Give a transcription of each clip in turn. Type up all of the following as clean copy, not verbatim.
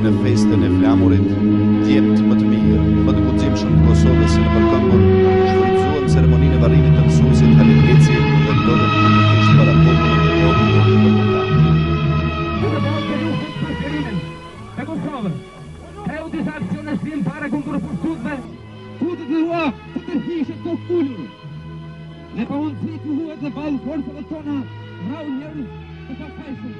në festën e flamurit, djemt më të mirë, më të guximshëm të Kosovës në përkëmbur, shfrytzuan ceremoninë e varrimit të mësuesit Lëvizje dhe ndodhen publikisht para popullit të Himnit Kombëtar. E Kosovës, e u disa akcione shqiptare kundër përkutve, ku të hua të tërhishet të kullur. Ne pa mundësi të huet dhe balë forësave tona, rau njerëz të pakajshëm.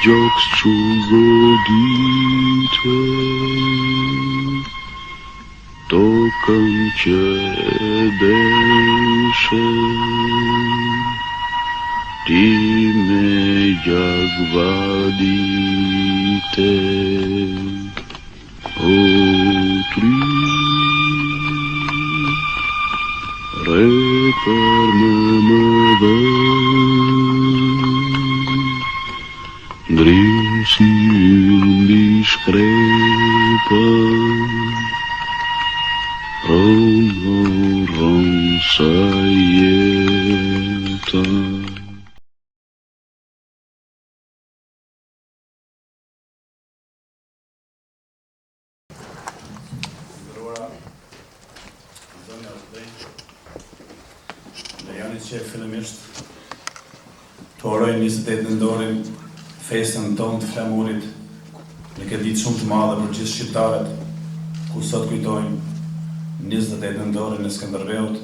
Gjokës që goditve, tokën që deshe, ti me gjagvadite, o tri, reper më dhe, ndrim si mbi shkrepa, ron sa jeta. Lejoni që fillimisht të uroj 28 nëndorin festën tonë të flamurit në këtë ditë shumë të madhe për gjithë shqiptarët, ku sot kujtojmë 28 nëndorin e Skënderbeut,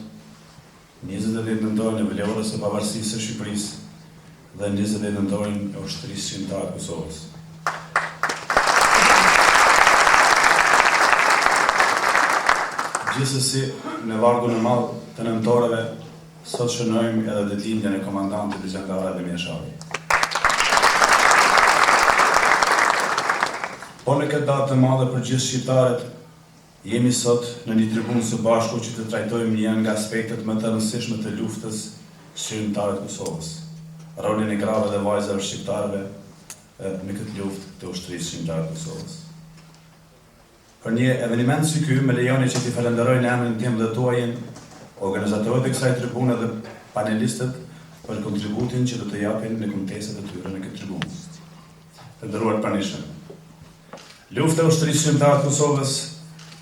28 nëndorin e vlerës së Pavarësisë së Shqipërisë dhe 28 nëndorin e ushtrisë shqiptare të Kosovës. Gjithsesi, në vargun e madh të nëntorëve, sot shënojmë edhe ditëlindjen e komandantit legjendar dhe mjeshavi. Po në këtë datë të madhe për gjithë shqiptarët, jemi sot në një tribunë së bashku që të trajtojmë një nga aspektet më të rëndësishme të luftës shqiptare të Kosovës, rolin e grave dhe vajzave shqiptarëve në këtë luftë të ushtrisë shqiptare të Kosovës. Për një eveniment si ky, më lejoni që t'i falenderoj në emrin tim dhe tuajin, organizatorët e kësaj tribune dhe panelistët për kontributin që do të japin në kumteset e tyre në këtë tribunë. Të nderuar pranishëm. Lufta e ushtrisë shqiptare të Kosovës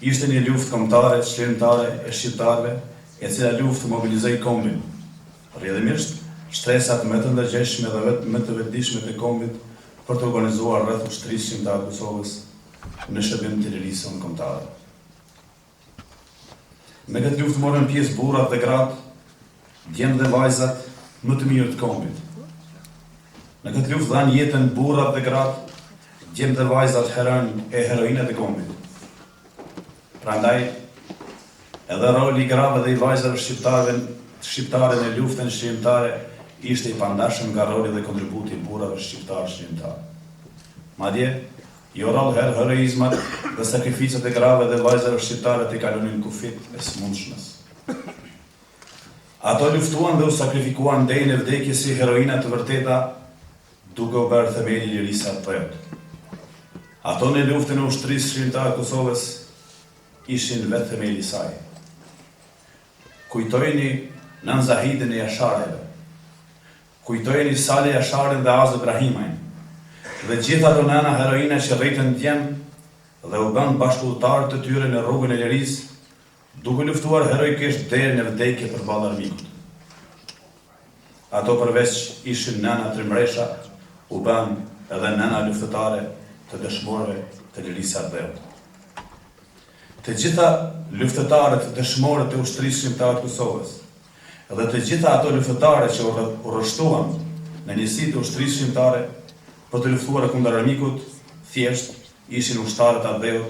ishte një luftë kombëtare, çlirimtare e shqiptarëve, e cila luftë mobilizoi kombin. Rrjedhimisht, shtresat më të ndërgjegjshme dhe më të vetëdijshme të kombit për të organizuar rreth ushtrisë shqiptare të Kosovës në shërbim të lirisë kombëtare. Në këtë luftë morën pjesë burrat dhe gratë, djemt dhe vajzat më të mirë të kombit. Në këtë luftë dhanë jetën burrat dhe gratë, gjem dhe vajzat heroinët e kombit. Prandaj, edhe roli i grave dhe i vajzave shqiptare në luftën çlirimtare ishte i pandashëm nga roli dhe kontributi i burrave shqiptar çlirimtar. Madje, jo rol heroizmat dhe sakrificat e grave dhe vajzave shqiptare të kalonin kufit e smundshmës. Ato luftuan dhe u sakrifikuan deri në vdekje si heroina të vërteta, duke u bërë themeli i lirisë së atyre. Ato në luftën e ushtrisë shqiptare të Kosovës ishin vetë themeli i saj. Kujtojeni Nën Zahidin e Jashareve. Kujtojeni Sale Jasharin dhe Azë Ibrahimajn. Dhe gjitha ato nëna heroina që rritën djem dhe u bën bashkëpunëtarë të tyre në rrugën e lirisë, duke luftuar heroikisht deri në vdekje përballë armikut. Ato përveç ishin nëna trimresha, u bën edhe nëna luftëtare të dëshmorëve të lirisë së ardhëut. Të gjitha luftëtarët dëshmorë të ushtrisë shqiptare të Kosovës, edhe të gjitha ato luftëtare që u rrështuan në njësi të ushtrisë shqiptare për të luftuar kundër armikut, thjesht ishin ushtarët të ardhëut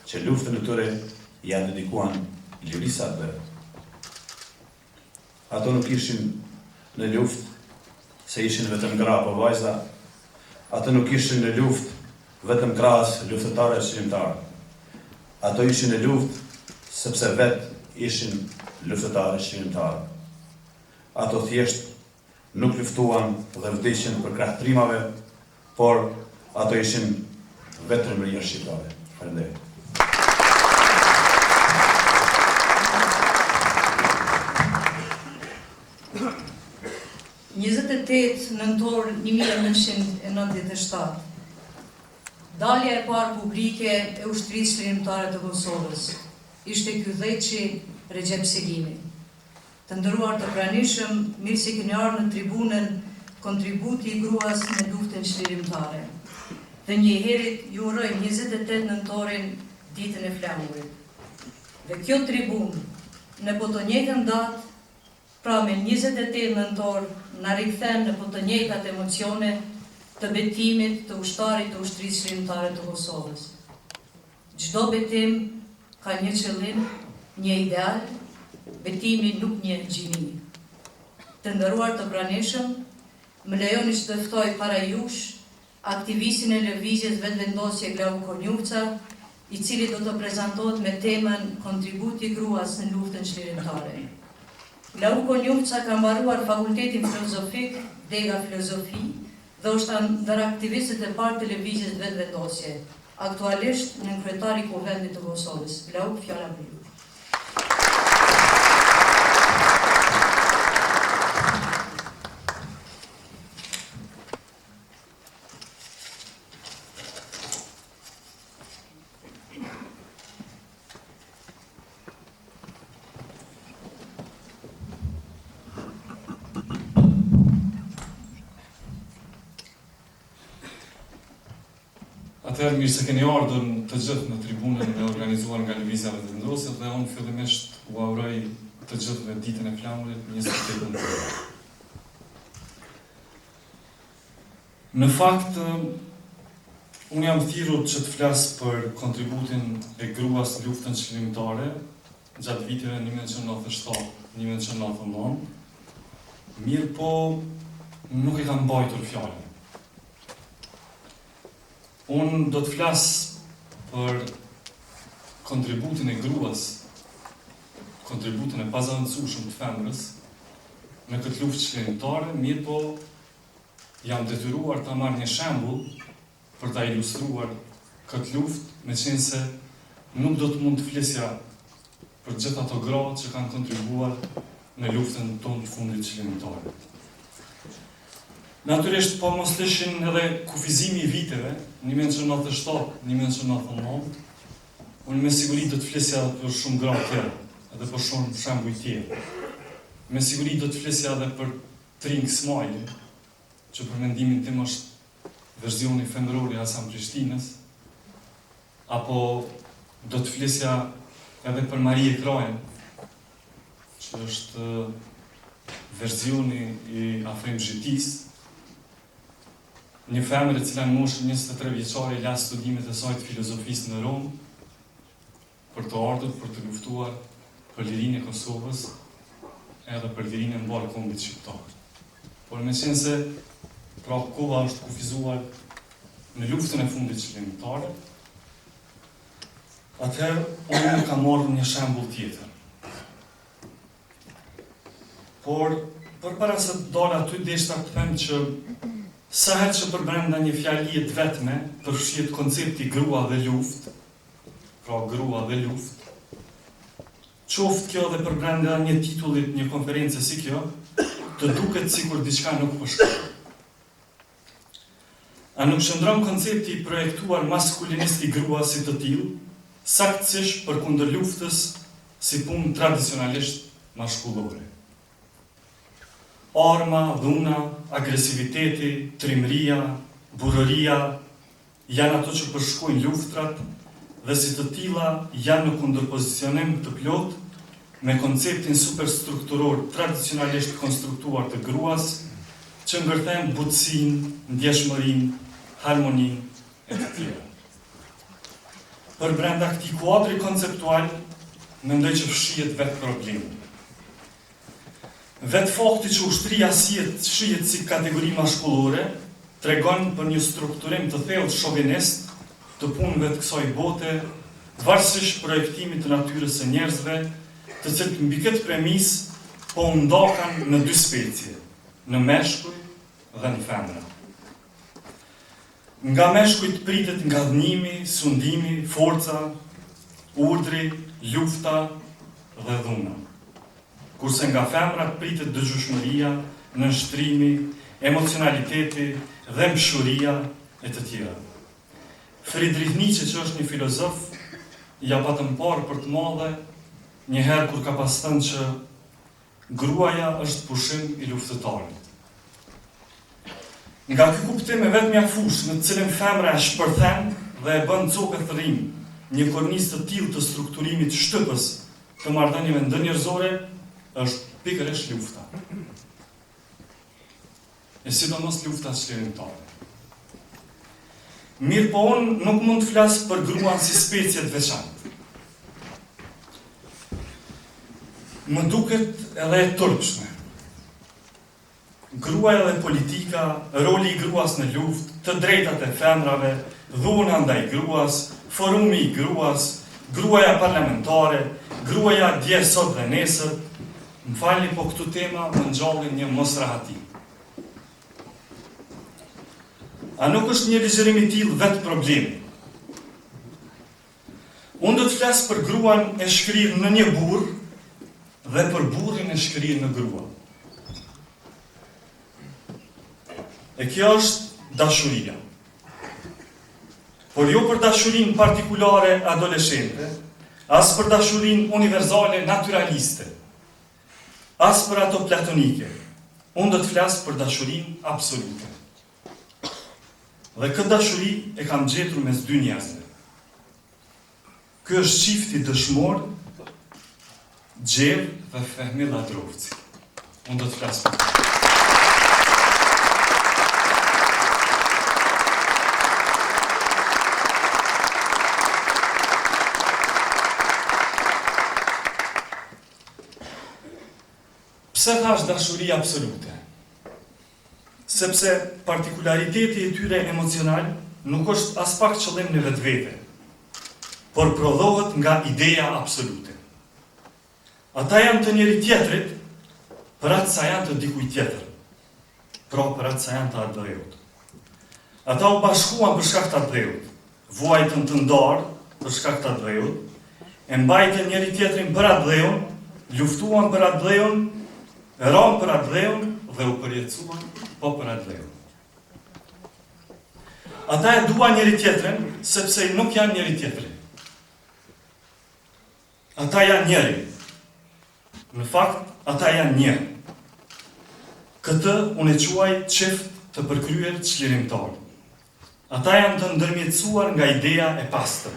që luftën e tyre ja dedikuan lirisë së ardhëut. Ato nuk ishin në luftë se ishin vetëm gra apo vajza, ato nuk ishin në luftë vetëm krahas luftëtare shqiptare. Ato ishin në luftë sepse vetë ishin luftëtare shqiptare. Ato thjesht nuk luftuan dhe vdeshin për krah trimave, por ato ishin vetëm rria shqiptare. Faleminderit. nëntor 1997. Dalja e parë publike e ushtrisë çlirimtare të Kosovës ishte ky dheqi Rexhep Selimi. Të nderuar të pranishëm, mirë se keni ardhur në tribunën Kontributi i Gruas në luftën çlirimtare. Dhe njëherët ju uroj 28 nëntorin ditën e flamurit. Dhe kjo tribunë në po të njëjtën datë, pra me 28 nëntor, na rikthen në po të njëjtat emocione të betimit të ushtarit të ushtrisë çlirimtare të Kosovës. Çdo betim ka një qëllim, një ideal, betimi nuk një gjini. Të nderuar të pranishëm, më lejoni që të ftoj para jush aktivistin e Lëvizjes VETëVENDOSJE Glauk Konjufca, i cili do të prezantohet me temën Kontributi i Gruas në luftën çlirimtare. Glauk Konjufca ka mbaruar fakultetin filozofik, dega filozofi, dhe është ndër aktivistët e parë të Lëvizjes VETëVENDOSJE, aktualisht në kryetari i Kuvendit të Kosovës. Glauk, fjala për ju. Atëherë mirë se keni ardhur të gjithë në tribunën e organizuar nga Lëvizja VETëVENDOSJE dhe unë fillimisht u uroj të gjithëve ditën e flamurit 28 nëntor. Në fakt, unë jam thirrur që të flas për kontributin e gruas në luftën çlirimtare gjatë viteve 1997-1999. Mirë po, nuk e kam mbajtur fjalën. Unë do të flas për kontributin e gruas, kontributin e pazavendësueshëm të femrës në këtë luftë çlirimtare, mirë po jam detyruar ta marr një shembull për ta ilustruar këtë luftë, meqense nuk do të mund të flisja për gjithë ato gra që kanë kontribuar në luftën tonë të fundit çlirimtare. Natyrisht, po mos ishin edhe kufizimi i viteve, 1997-1999, unë me siguri do të flisja edhe për shumë gra tjerë, edhe për shumë shembuj tjerë. Me siguri do të flisja edhe për Tring Smajli, që për mendimin tim është verzioni femëror i Hasan Prishtinës, apo do të flisja edhe për Marie Krajen, që është verzioni i Afrim Zhitis, një femër e cila në moshën 23 vjeçare la studimet e saj të filozofisë në Rom, për të ardhur për të luftuar për lirinë e Kosovës, edhe për lirinë e mbar kombit shqiptar. Por me qenë se pra koha është kufizuar në luftën e fundit çlirimtare, atëherë unë kam marrë një shembull tjetër. Por përpara se të dal aty deshta të them që sa herë që përbrenda një fjalie të vetme përfshihet koncepti grua dhe luftë, pra grua dhe luftë, qoftë kjo dhe përbrenda një titullit një konferencë si kjo, të duket sikur diçka nuk po shkon. A nuk shndron koncepti i projektuar maskulinist i gruas si të tillë, saktësisht përkundër luftës si punë tradicionalisht mashkullore. Arma, dhuna, agresiviteti, trimëria, burrëria janë ato që përshkojnë luftrat dhe si të tilla janë në kundërpozicionim të plot me konceptin superstrukturor tradicionalisht konstruktuar të gruas që ngërthen butësinë, ndjeshmërinë, harmoninë e të tjera. Për brenda këtij kuadri konceptual, mendoj që fshihet vetë problemi. Vetë fakti që ushtria shihet si kategori mashkullore, tregon për një strukturim të thellë shovinist të punëve të kësaj bote, varësisht projektimit të natyrës së njerëzve, të cilët mbi këtë premis po ndakan në dy specie, në meshkuj dhe në femra. Nga meshkujt pritet nga dhënimi, sundimi, forca, urdhri, lufta dhe dhuna. Kurse nga femrat pritet dëgjueshmëria, nënshtrimi, emocionaliteti dhe mshuria e të tjera. Friedrich Nietzsche, që është një filozof, ja patëm parë për të madhe njëherë kur ka pas thënë që gruaja është pushim i luftëtarit. Nga ky kuptim e vetmja fushë në të cilën femra e shpërthen dhe e bën copë të rrim një kornizë të tillë të strukturimit shtëpës të marrëdhënieve ndërnjerëzore është pikërisht lufta. E sidomos lufta çlirimtare. Mirë po unë nuk mund të flas për gruan si specie të veçantë. Më duket edhe e turpshme. Gruaja dhe politika, roli i gruas në luftë, të drejtat e femrave, dhuna ndaj gruas, forumi i gruas, gruaja parlamentare, gruaja dje sot dhe nesër, më falni po këtu tema më ngjallin një mosrahati. A nuk është një ligjërim i tillë vetë problemi? Unë do të flas për gruan e shkrirë në një burr dhe për burrin e shkrirë në grua. E kjo është dashuria. Por jo për dashurinë partikulare adoleshente, as për dashurinë universale naturaliste, as për ato platonike. Unë do të flas për dashurinë absolute. Dhe këtë dashuri e kam gjetur mes dy njerëzve. Ky është çifti dëshmor Rexhep dhe Fehmi Lladrovci. Unë do të flas për të. Pse thash dashuri absolute? Sepse partikulariteti i tyre emocional nuk është as pak qëllim në vetvete, por prodhohet nga ideja absolute. Ata janë të njëri tjetrit, për atë sa janë të dikuj tjetër, pra për atë sa janë të atë dheut. Ata u bashkuan për shkak të atë dheut, vuajtën të ndarë për shkak të atë dheut, e mbajtën njëri tjetrin për atë dheun, luftuan për atë dheun, ranë për atë dheun dhe u përjetësuan po për atë dheun. Ata e dua njëri tjetrin, sepse nuk janë njëri tjetrin. Ata janë njëri. Në fakt, ata janë një. Këtë unë e quaj çift të përkryer çlirimtar. Ata janë të ndërmjetësuar nga ideja e pastër.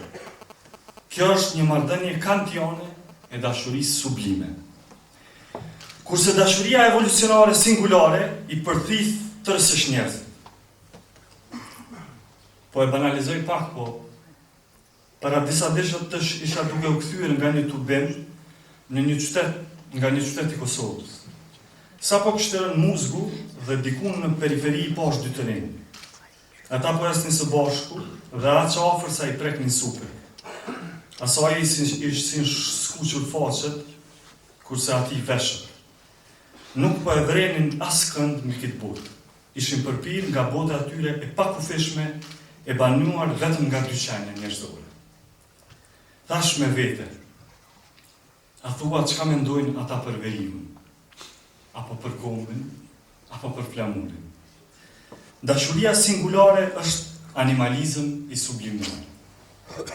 Kjo është një marrëdhënie kantiane e dashurisë sublime. Kurse dashuria evolucionare singulare i përthith tërësisht njerëzit. po e banalizoj pak, po para disa deshat të isha duke u kthyer nga një tubim në një qytet, nga një qytet i Kosovës. Sa po kështërën Muzgu dhe dikun në periferi i poshtë Dytërin. Ata po esnin së bashku dhe atë që afër sa i preknin supër. Asaj ishin skuqur faqet, kurse ati veshët. Nuk po e vrenin as kënd me këtë botë. Ishin përpir nga bota atyre e pakufishme e banuar vetëm nga dyqenja njerëzore. Thash me vete, a thua çka mendojnë ata për veriun, apo për kombin, apo për flamurin. Dashuria singulare është animalizëm i sublimuar.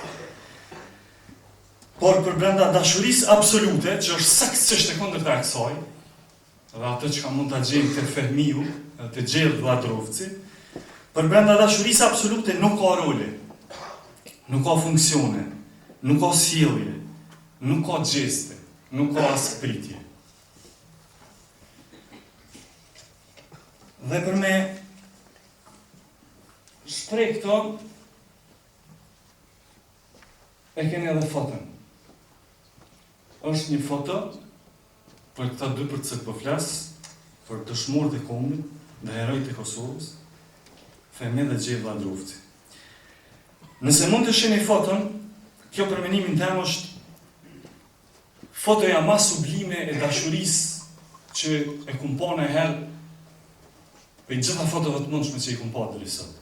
Por për brenda dashurisë absolute, që është saktësisht e kundërta e kësaj, dhe atë që mund ta gjejmë te Fehmiu, te Lladrovci, për brenda dashurisë absolute nuk ka role, nuk ka funksione, nuk ka sjellje, nuk ka gjeste, nuk ka as pritje. Dhe për me shpreh këto, e keni edhe foton. Është një foto për këta dy për të po flas, për dëshmorët e kombit dhe herojtë e Kosovës, Fehmi dhe Lladrovci. Nëse mund të shihni foton, kjo për menimin tim është fotoja më sublime e dashurisë që e kum pa në herë për gjitha fotove të mundshme që i kum pa deri sot.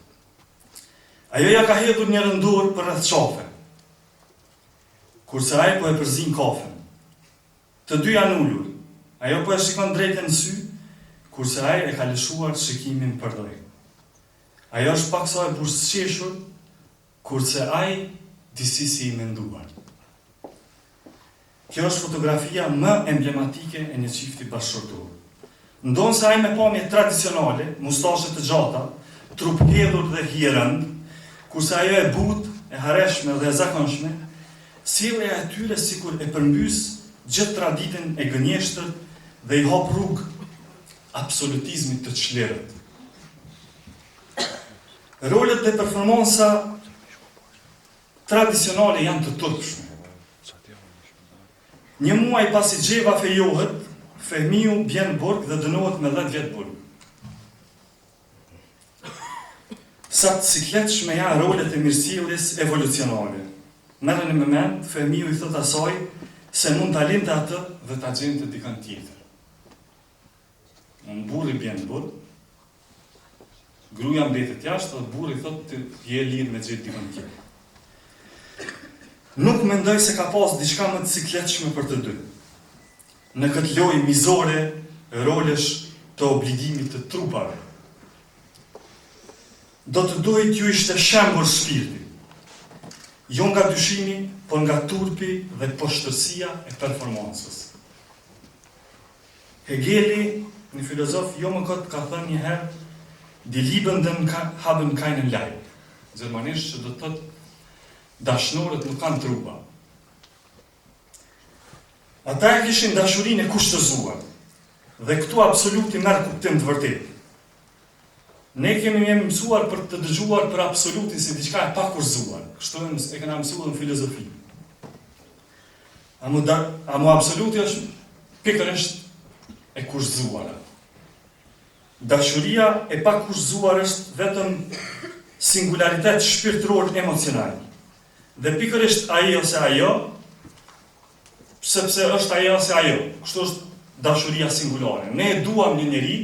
Ajo ja ka hedhur një rëndor për rreth qafe, kurse ai po e përzin kafen. Të dy janë ulur, ajo po e shikon drejt në sy, kurse ai e ka lëshuar shikimin për drejt. Ajo është pak sa e buzëqeshur, kurse ai disisi i menduar. Kjo është fotografia më emblematike e një çifti bashkëshortor. Ndonë se ai me pamje tradicionale, mustashe të gjata, trup hedhur dhe hierënd, kurse ajo e butë, e hareshme dhe e zakonshme, sjellja e tyre sikur e përmbys gjithë traditën e gënjeshtër dhe i hap rrugë absolutizmit të çlirët. Rolet dhe performansa tradicionale janë të turpshme. Një muaj pasi xheva fejohet, Fehmiu bjen burg dhe dënohet me 10 vjet burg. Sa të cikletshme janë rolet e mirësjelljes evolucionale. Merreni me mend, Fehmiu i thot asaj se mund ta linte atë dhe ta gjente dikën tjetër. Në burri bjen burg, gruaja mbetet jashtë dhe burri thot të je lirë me gjetë dikën tjetër. Nuk mendoj se ka pas diçka më të cikletshme për të dy. Në këtë lojë mizore, rolesh të obligimit të trupave. Do të duhet ju ishte shembur shpirti, jo nga dyshimi, por nga turpi dhe poshtërsia e performancës. Hegeli, një filozof, jo më këtë ka thënë një herë, die Liebenden haben keinen Leib. Gjermanisht që do të thotë dashnorët nuk kanë trupa. Ata e kishin dashurinë e kushtëzuar, dhe këtu absoluti merr kuptim të vërtetë. Ne kemi mësuar për të dëgjuar për absolutin si diçka e pakurzuar, kështu e kena mësuar në filozofi. Amo absoluti është pikërisht e kurzuara. Dashuria e pakurzuar është vetëm singularitet shpirtëror emocional. Dhe pikërisht ai ose ajo, sepse është ajo ose ajo, kështu është dashuria singulare. Ne e duam një njeri,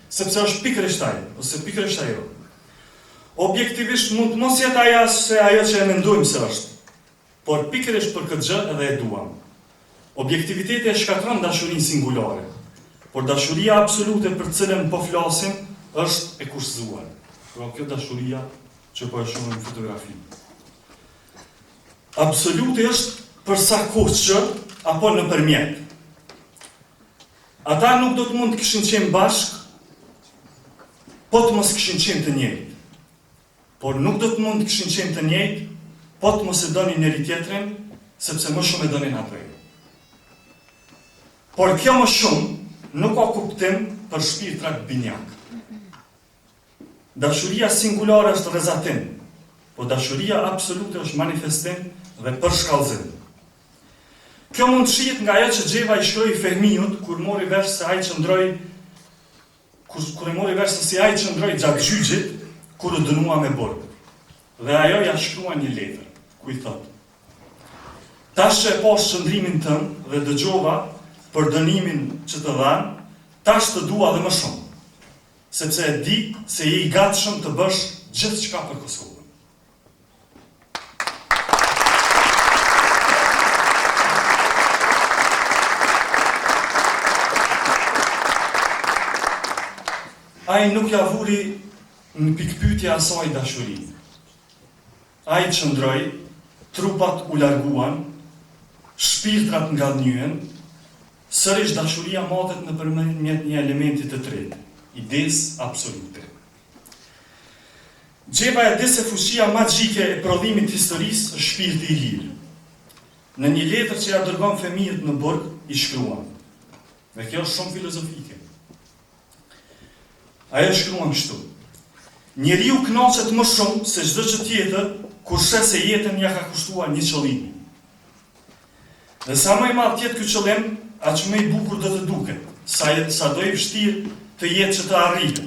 sepse është pikërisht ai, ose pikërisht ajo. Objektivisht mund mos jetë ajo ose ajo që e mendojmë se është, por pikërisht për këtë gjë edhe e duam. Objektiviteti e shkatron dashurinë singulare, por dashuria absolute për të cilën po flasim është e kushtuar. Pra kjo dashuria që po e shohim në fotografi. Absolute është për sa kohë që apo nëpërmjet. Ata nuk do të mund të kishin qenë bashkë, po të mos kishin qenë të njëjtë. Por nuk do të mund të kishin qenë të njëjtë, po të mos e donin njëri tjetrin, sepse më shumë e donin atë. Por kjo më shumë nuk ka kuptim për shpirtrat binjak. Dashuria singulare është rrezatim, po dashuria absolute është manifestim dhe përshkallëzim. Kjo mund të shihet nga ajo që Xheva i shkroi Fehmiut kur mori vesh se ai qëndroi kur e mori vesh se si ai qëndroi gjatë gjyqit kur u dënua me burg. Dhe ajo ja shkrua një letër, ku i thotë: tash që e posh qëndrimin tënd dhe dëgjova për dënimin që të dhanë, tash të dua dhe më shumë, sepse e di se je i gatshëm të bësh gjithçka për Kosovën. Ai nuk ja vuri në pikpyetje asaj dashuri. Ai qëndroi, trupat u larguan, shpirtrat ngadhnyen, sërish dashuria matet nëpërmjet një elementi të tretë, idesë absolute. Xheva e di se fushia magjike e prodhimit të historisë është shpirti i lirë. Në një letër që ja dërgon Fehmiut në burg, i shkruan. Dhe kjo është shumë filozofike. Ajo shkruan kështu: njeriu kënaqet më shumë se çdo gjë tjetër kur sheh se jetën ja ka kushtuar një qëllim. Dhe sa më i madh tjetë ky qëllim, aq më i bukur do të duket, sa do i vështirë të jetë që të arrihet.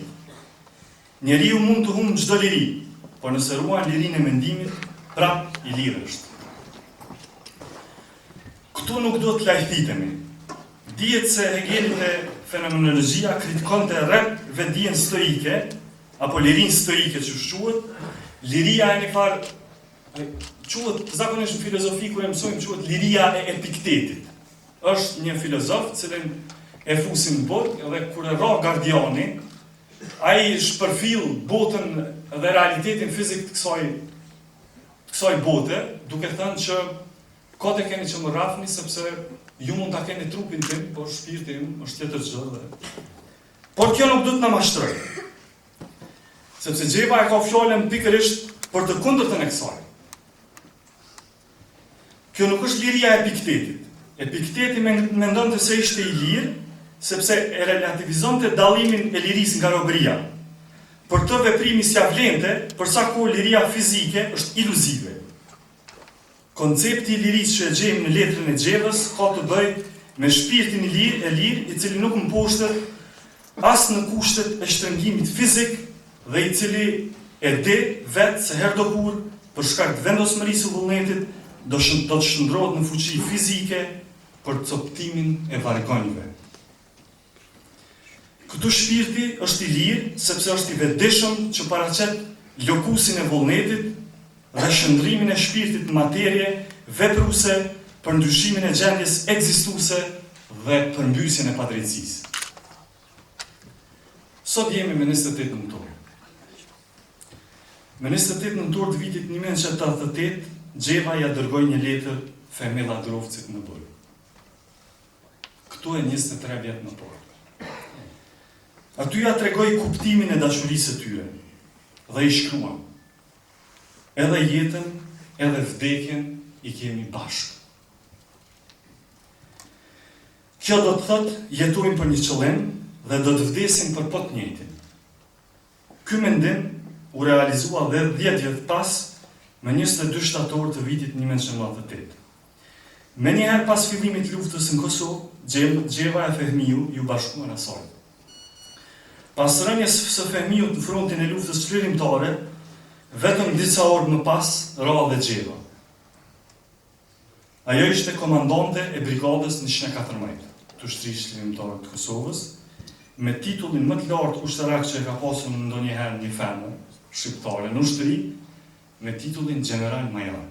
Njeriu mund të humbë çdo liri, por nëse ruan lirinë e mendimit, prap i lirë është. Këtu nuk do të lajthitemi. Dihet se Hegelit e fenomenologjia kritikonte rreth vetdijen stoike, apo lirinë stoike që quhet, liria e një farë, quhet zakonisht në filozofi kur e mësojmë quhet liria e Epiktetit. Është një filozof, cilin e fusin në botë dhe kur e ra gardiani, ai shpërfill botën dhe realitetin fizik të kësaj bote, duke thënë që kote keni që më rrafni sepse ju mund ta keni trupin tim, por shpirti im është tjetër çdo dhe. Por kjo nuk do të na mashtrojë. Sepse Xheva e ka fjalën pikërisht për të kundërtën e kësaj. Kjo nuk është liria e Epiktetit. Epikteti mendonte se ishte i lirë, sepse e relativizonte dallimin e lirisë nga robëria. Për të veprimi s'ja vlente, përsa kohë liria fizike është iluzive. Koncepti i lirisë që e gjejmë në letrën e Xhevës ka të bëjë me shpirtin e lirë, i cili nuk mposhtet as në kushtet e shtrëngimit fizik dhe i cili e di vetë se herdokur për shkak të vendosmërisë së vullnetit do të shndrohet në fuqi fizike për coptimin e vargonjve. Këtu shpirti është i lirë sepse është i vetëdijshëm që paraqet lokusin e vullnetit dhe shëndrimin e shpirtit në materje vepruese për ndryshimin e gjendjes ekzistuese dhe përmbysjen e padrejtësisë. Sot jemi me 28 nëntor. Me 28 nëntor të vitit 1988, Xheva ja dërgoi një letër Fehmi Lladrovcit në burg. Këtu e 23 vjet më parë. Aty ja tregoi kuptimin e dashurisë së tyre dhe i shkruan: edhe jetën, edhe vdekjen i kemi bashkë. Kjo do të thotë jetojmë për një qëllim dhe do të vdesim për po të njëjtin. Ky mendim u realizua dhe 10 vjet pas, me 22 shtator të vitit 1998. Me njëherë pas fillimit luftës në Kosovë, Xheva e Fehmiu ju bashkuan asaj. Pas rënjes së Fehmiut në frontin e luftës çlirimtare, vetëm disa orë më pas, ra dhe Xheva. Ajo ishte komandante e brigadës 114, të ushtrisë çlirimtare të Kosovës, me titullin më të lartë ushtarak që e ka pasur ndonjëherë një femër shqiptare në ushtri, me titullin general major.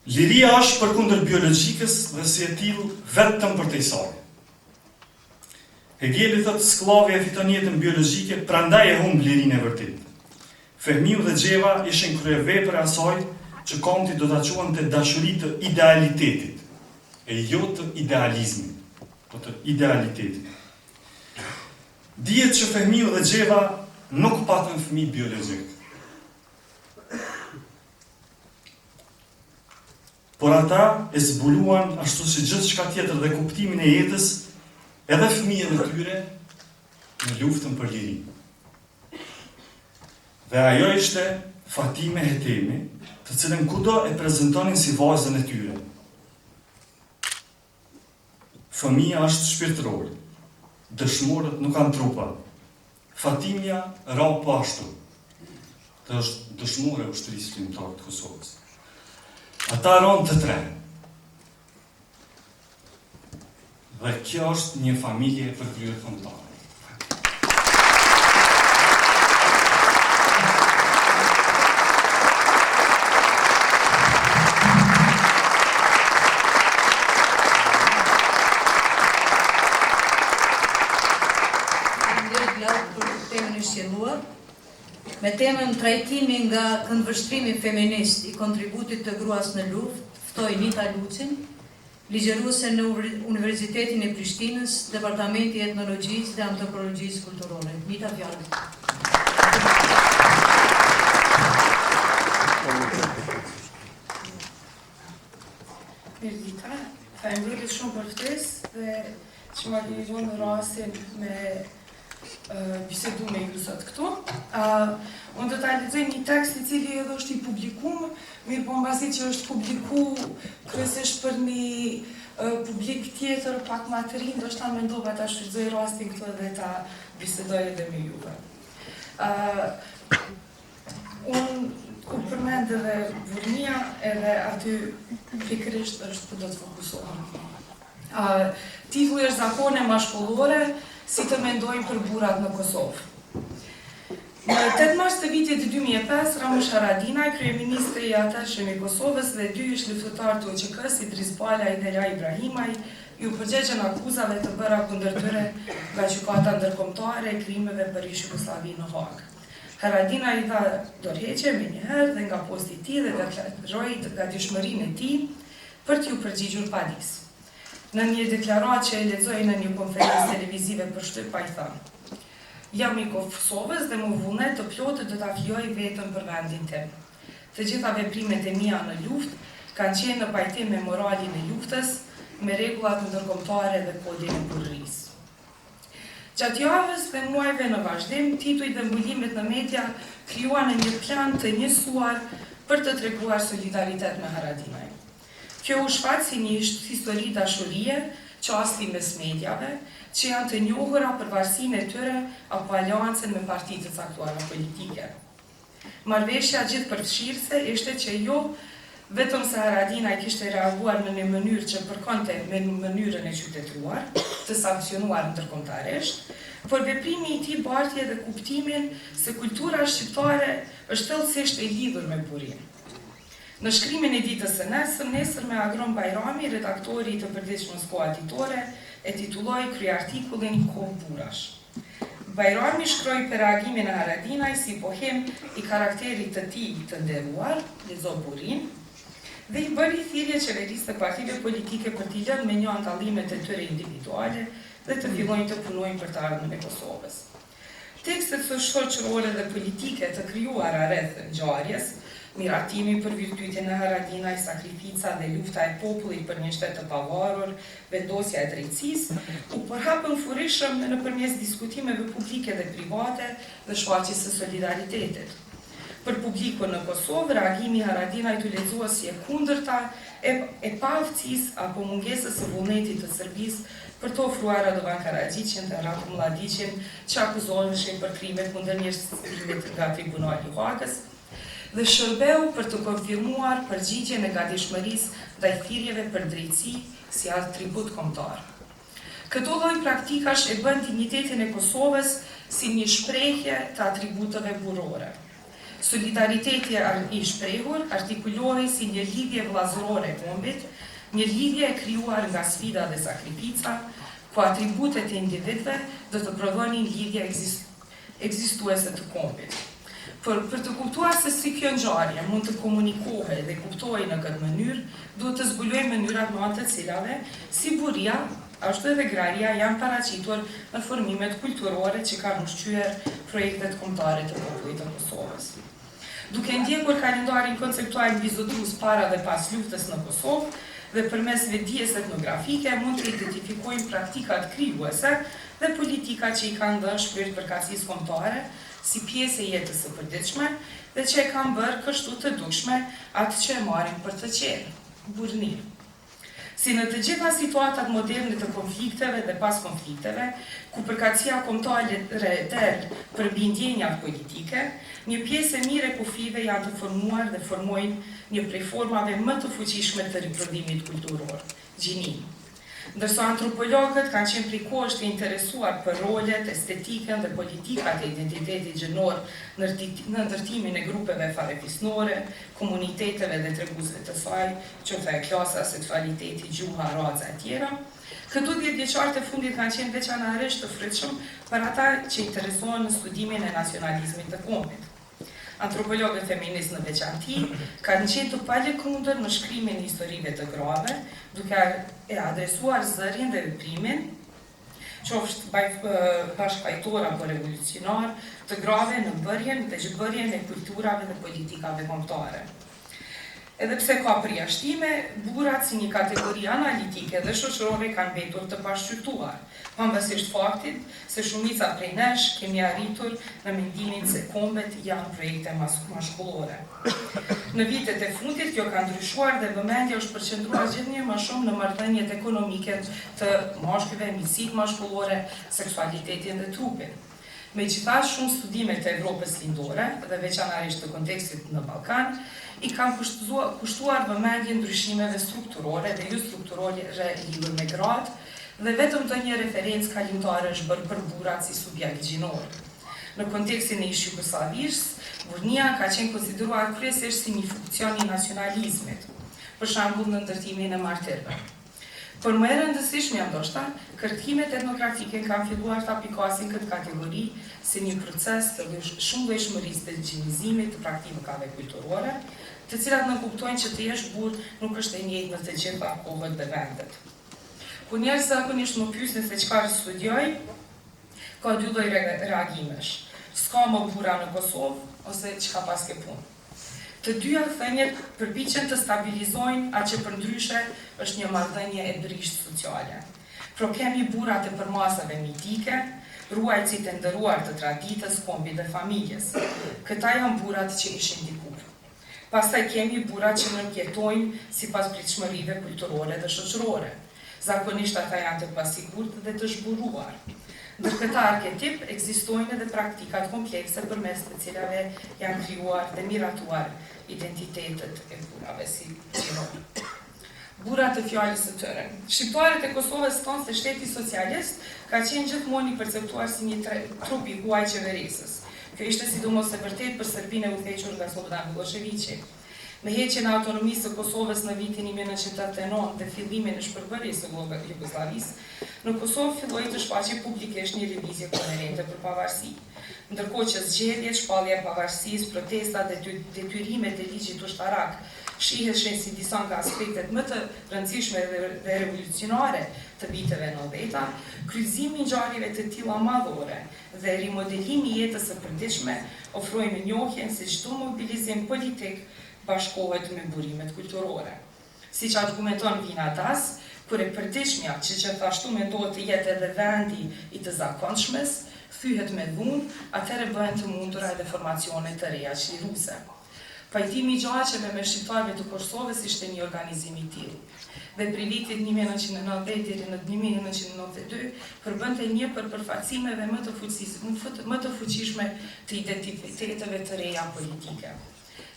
Liria është përkundër biologjikës dhe si e tillë vetëm për te saj. Hegeli thotë sklavi e fiton jetën biologjike, prandaj e humb lirinë e vërtetë. Fehmiu dhe Xheva ishin kryevepra asaj që Konti do ta quante dashuri të idealitetit, e jo të idealizmit, por të idealitetit. Dihet që Fehmiu dhe Xheva nuk patën fëmijë biologjik. Por ata e zbuluan ashtu si gjithçka tjetër dhe kuptimin e jetës, edhe fëmijën e tyre në luftën për lirinë. Dhe ajo ishte Fatime Hetemi, të cilën kudo e prezantonin si vajzën e tyre. Fëmia është shpirtëror, dëshmorët nuk kanë trupa. Fatimja ra pashtu, dhe është dëshmore e ushtrisë shqiptare të Kosovës. Ata ranë të tre. Dhe kjo është një familje për kryer kombëtare. Me temën trajtimi nga këndvështrimi feminist i kontributit të gruas në luftë, ftoi Nita Lucin, ligjëruese në Universitetin e Prishtinës, Departamenti i Etnologjisë dhe Antropologjisë Kulturore. Nita, fjalën. Mirëdita, faleminderit shumë për ftesë dhe që më ligjoni në rastin me bisedu me ju sot këtu. Unë do ta lexoj një tekst i cili edhe është i publikuar, mirë po mbasi që është publikuar kryesisht për një publik tjetër pak më të rinj, ndoshta mendova ta shfrytëzoj rastin këtu dhe ta bisedoj edhe me juve. Unë ku përmend edhe burnia edhe aty pikërisht është ku do të fokusohem. Titulli është Zakone mashkullore, si të mendojnë për burrat në Kosovë. Në 8 mars të vitit 2005, Ramush Haradinaj, kryeministri i atëhershëm i Kosovës dhe 2 ish luftëtar të UÇK-së, Idris Balaj dhe Laj Ibrahimaj, ju përgjigjen akuzave të bëra kundër tyre nga gjykata ndërkombëtare e krimeve për Jugosllavi në Hag. Haradinaj i dha dorëheqje me njëherë dhe nga posti i tij dhe deklaroi gatishmërinë e tij për t'ju përgjigjur padis. Në një deklaratë që e lexoi në një konferencë televizive për shtyp, ai tha: "Jam i Kosovës dhe më vullnet të plotë do ta fijoj vetëm për vendin tim. Të gjitha veprimet e mia në luftë kanë qenë në pajtim me moralin e luftës, me rregullat ndërkombëtare dhe kodin e burrisë." Gjatë javës dhe muajve në vazhdim, titujt dhe mbulimet në media krijuan një plan të njësuar për të treguar solidaritet me Haradinaj. Kjo u shfaq si një histori dashurie, qasti mes mediave, që janë të njohura për varësinë e tyre apo aleancën me partitë të caktuara politike. Marrëveshja gjithëpërfshirëse ishte që jo vetëm se Haradinaj kishte reaguar në një mënyrë që përkonte me mënyrën e qytetëruar, të sankcionuar ndërkombëtarisht, por veprimi i tij barti edhe kuptimin se kultura shqiptare është thellësisht e lidhur me burinë. Në shkrimin e ditës së nesër me Agron Bajrami, redaktori i të përditshmës kohë ditore, e titulloi kryeartikullin Kohë burash. Bajrami shkroi për reagimin e Haradinaj si pohim i karakterit të tij të nderuar, lezo burin, dhe i bëri thirrje qeverisë të partive politike për t'i lënë me një antallimet e tyre individuale dhe të fillojnë të punojnë për të ardhmen e Kosovës. Tekstet shoqërore dhe politike të krijuara rreth ngjarjes, miratimi për virtytin e Haradinaj, sakrifica dhe lufta e popullit për një shtet të pavarur, vendosja e drejtësisë, u përhapën furishëm nëpërmjes diskutimeve publike dhe private dhe shfaqjes së solidaritetit. Për publikun në Kosovë, reagimi i Haradinajt u lexua si e kundërta e paaftësisë apo mungesës së vullnetit të Serbisë për të ofruar Radovan Karadziqin dhe Ratko Mladiqin, që akuzoheshin për krimet kundër njerëzimit nga Tribunali i Hagës, dhe shërbeu për të konfirmuar përgjigjen e gatishmërisë ndaj thirrjeve për drejtësi si atribut kombëtar. Këto lloj praktikash e bën dignitetin e Kosovës si një shprehje të atributeve burrore. Solidariteti i shprehur artikulohej si një lidhje vllazërore e kombit, një lidhje e krijuar nga sfida dhe sakrifica, ku atributet e individëve do të prodhonin lidhje ekzistuese të kombit. Për të kuptuar se si kjo ngjarje mund të komunikohej dhe kuptohej në këtë mënyrë, duhet të zbulojmë mënyrat me anë të cilave si buria, ashtu edhe graria janë paraqitur në formimet kulturore që kanë ushqyer projektet kombëtare të popullit të Kosovës. Duke ndjekur kalendarin konceptual vizitues para dhe pas luftës në Kosovë dhe përmes vetdijes etnografike mund të identifikojmë praktikat krijuese dhe politika që i kanë dhënë shpirt përkatësisë kombëtare si pjesë e jetës së përditshme dhe që e kanë bërë kështu të dukshme atë që e marrin për të qenë, burrni. Si në të gjitha situatat moderne të konflikteve dhe pas konflikteve, ku përkatësia kombëtare del përmbi ndjenjat politike, një pjesë e mirë e kufive janë të formuar dhe formojnë një prej formave më të fuqishme të riprodhimit kulturor, gjinin. Ndërsa antropologët kanë qenë prej kohësh të interesuar për rolet, estetikën dhe politikat e identitetit gjinor në ndërtimin e grupeve farefisnore, komuniteteve dhe treguesve të saj, qoftë e klasa, sexualiteti, gjuha, raca e tjera, këto 10 vjeçarët e fundit kanë qenë veçanërisht të frytshëm për ata që interesohen në studimin e nacionalizmit të kombit. Antropologët feministë në veçanti kanë qenë të palëkundër në shkrimin e historive të grave, duke e adresuar zërin dhe veprimin, qoftë bashkëfajtor apo revolucionar, të grave në bërjen dhe zhbërjen e kulturave dhe politikave kombëtare. Edhe pse ka përjashtime, burrat si një kategori analitike dhe shoqërore kanë mbetur të pashqyrtuar, pavarësisht faktit se shumica prej nesh kemi arritur në mendimin se kombet janë projekte maskullore. Në vitet e fundit kjo ka ndryshuar dhe vëmendja është përqendruar gjithnjë më shumë në marrëdhëniet ekonomike të mashkujve, miqësitë mashkullore, seksualitetin dhe trupin. Megjithatë, shumë studime të Evropës lindore dhe veçanërisht të kontekstit në Ballkan i kanë kushtuar vëmendje ndryshimeve strukturore dhe jo strukturore lidhur me gratë dhe vetëm të një referencë kalimtare është bërë për burrat si subjekt gjinor. Në kontekstin e ish-jugosllavisë, burrnia ka qenë konsideruar kryesisht si një funksion i nacionalizmit, për shembull në ndërtimin e martirëve. Por më e rëndësishme ndoshta, kërkimet etnografike kanë filluar të aplikosin këtë kategori si një proces të shumë vëshmërisë të gjinizimit të praktikave kulturore, të cilat nënkuptojnë që të jesh burr nuk është e njëjtë në të gjitha kohët dhe vendet. Kur njerëzit zakonisht më pyesin se çfarë studioj, ka dy lloj reagimesh. S'ka më burra në Kosovë ose çka pas ke punë. Të dyja thënjet përpiqen të stabilizojnë atë që përndryshe është një marrëdhënie e brisht sociale. Pro kemi burrat e përmasave mitike, ruajtësit e nderuar të traditës, kombit dhe familjes. Këta janë burrat që ishin dikur. Pastaj kemi burrat që nënkjetojnë sipas pritshmërive kulturore dhe shoqërore. Zakonisht ata janë të pasigurt dhe të zhburruar. Ndër këta arketip ekzistojnë edhe praktikat komplekse përmes të cilave janë krijuar dhe miratuar identitetet e burrave si gjinor. Burrat e fjalës së tyre. Shqiptarët e Kosovës thonë se shteti socialist ka qenë gjithmonë i perceptuar si një trup i huaj qeverisës. Kjo ishte sidomos e vërtetë për Serbinë e udhëhequr nga Slobodan Miloševići. Me heqjen e autonomisë së Kosovës në vitin 1989 dhe fillimin e shpërbërjes së Jugosllavisë, në Kosovë filloi të shfaqej publikisht një lëvizje koherente për pavarësi. Ndërkohë që zgjedhjet, shpallja e pavarësisë, protestat dhe detyrimet e ligjit ushtarak shiheshin si disa nga aspektet më të rëndësishme dhe revolucionare të viteve 90-ta, kryqëzimi i ngjarjeve të tilla madhore dhe rimodelimi i jetës së përditshme ofrojnë njohjen se çdo mobilizim politik bashkohet me burimet kulturore. Siç argumenton Vina Das, kur e përditshmja që gjithashtu mendohet të jetë edhe vendi i të zakonshmes, thyhet me dhunë, atëherë bëhen të mundura edhe formacione të reja çliruese. Pajtimi i gjaqeve me shqiptarëve të Kosovës ishte një organizim i tillë. Dhe prej vitit 1990 deri në 1992 përbënte një për përfaqësimeve më të fuqishme të identiteteve të reja politike.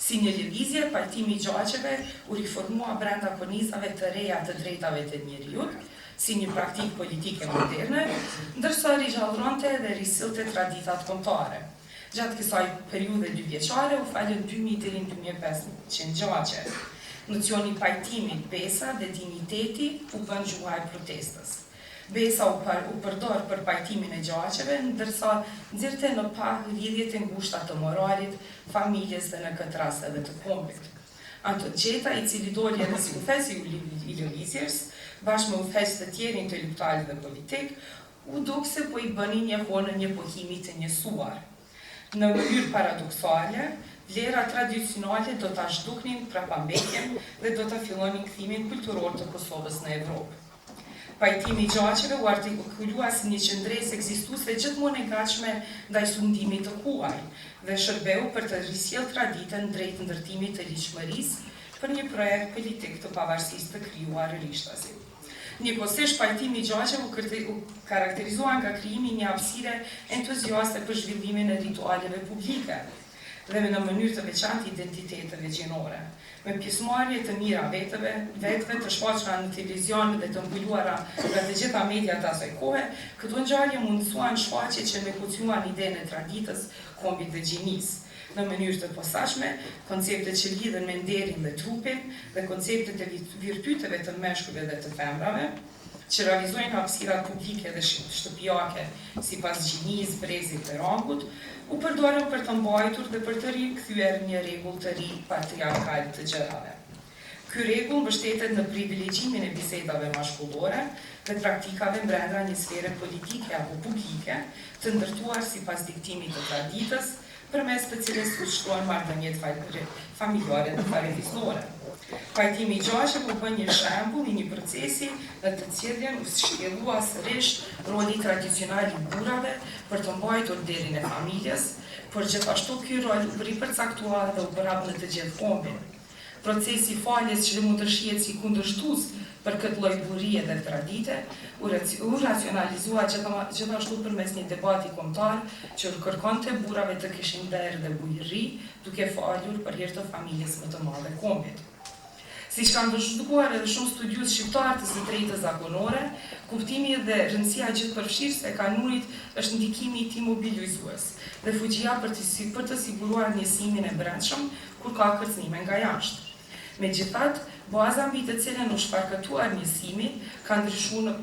Si një lëvizje, pajtimi i gjaqeve u riformua brenda kornizave të reja të drejtave të njeriut, si një praktikë politike moderne, ndërsa rigjallëronte dhe risillte traditat kombëtare. Gjatë kësaj periudhe 2 vjeçare u falën 2000 deri në 2500 gjaqe. Nocioni pajtimit, besa dhe digniteti u bën gjuha e protestës. Besa u përdor për pajtimin e gjaqeve, ndërsa nxirrte në pak lidhjet e ngushta të moralit, familjes dhe në këtë rast edhe të kombit. Anto Gjeta, i cili doli edhe si udhëheqës i lëvizjes, bashkë me udhëheqës të tjerë intelektual dhe politik, u duk se po i bënin një honën një pohimi të njësuar. Në mënyrë paradoksale, vlera tradicionale do ta zhduknin prapambetjen dhe do ta fillonin kthimin kulturor të Kosovës në Evropë. Pajtimi i gjaqeve u artikulua si një qëndresë ekzistuese gjithmonë e gatshme ndaj sundimit të huaj dhe shërbeu për të risjellë traditën drejt ndërtimit të ligjshmërisë për një projekt politik të pavarësisë të krijuar rishtasi. Njëkohësisht pajtimi i gjaqeve u karakterizua nga krijimi një hapësire entuziaste për zhvillimin e ritualeve publike dhe në mënyrë të veçantë identiteteve gjinore, me pjesëmarrje të mira vetëve të shfaqura në televizion dhe të mbuluara nga të gjitha mediat asaj kohe, këto ngjarje mundësuan shfaqje që me kuqyuan idenë e traditës, kombit dhe gjinisë, në mënyrë të posaçme, konceptet që lidhen me nderin dhe trupin dhe konceptet e virtyteve të meshkujve dhe të femrave, që realizojnë hapësirat publike dhe shtëpiake sipas gjinisë, brezit dhe rangut, u përdorën për të mbajtur dhe për të rikthyer një rregull të ri patriarkal të gjërave. Ky rregull mbështetet në privilegjimin e bisedave mashkullore dhe praktikave brenda një sfere politike apo publike, të ndërtuar sipas diktimit të traditës, përmes të cilës u shkruan marrëdhëniet familjare dhe parafisnore. Pajtimi i gjaqeve u bën një shembull i një procesi në të cilin u shkëllua sërish roli tradicional i burrave për të mbajtur nderin e familjes, por gjithashtu ky rol u ripërcaktua dhe u bëra në të gjithë kombin. Procesi i faljes që mund të shihet si kundërshtues për këtë lloj burrie dhe tradite, u racionalizua gjithashtu përmes një debati kombëtar që kërkonte burrave të kishin nder dhe bujëri, duke falur për hir të familjes më të madhe kombit. Siç kanë vështruar edhe shumë studiues shqiptar të së drejtës zakonore, kuptimi dhe rëndësia gjithëpërfshirëse e kanurit është ndikimi i tij mobilizues dhe fuqia për të siguruar njësimin e brendshëm kur ka kërcënime nga jashtë. Megjithatë, baza mbi të cilën u shparkëtuar njësimi ka ndryshuar në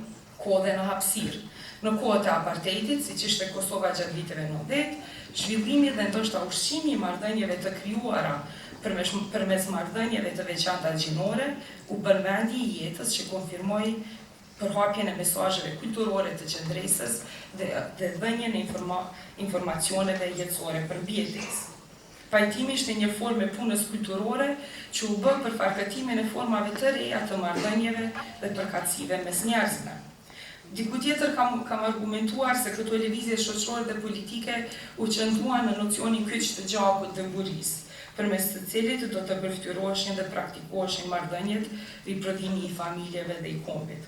kohë dhe në hapësirë. Në kohët e apartheidit, siç ishte Kosova gjatë viteve 90, zhvillimi dhe ndoshta ushqimi i marrëdhënieve të krijuara përmes marrëdhënieve të veçanta gjinore, u bën vendi i jetës që konfirmoi përhapjen e mesazheve kulturore të qendresës dhe dhënien e informacioneve jetësore përmbjetës. Pajtimi ishte një formë e punës kulturore që u bë për farkëtimin e formave të reja të marrëdhënieve dhe përkatësive mes njerëzve. Diku tjetër kam argumentuar se këto lëvizje shoqërore dhe politike u qëndruan në nocionin kyç të gjakut dhe burisë, përmes të cilit do të përftyroheshin dhe praktikoheshin marrëdhëniet, riprodhimi i familjeve dhe i kombit.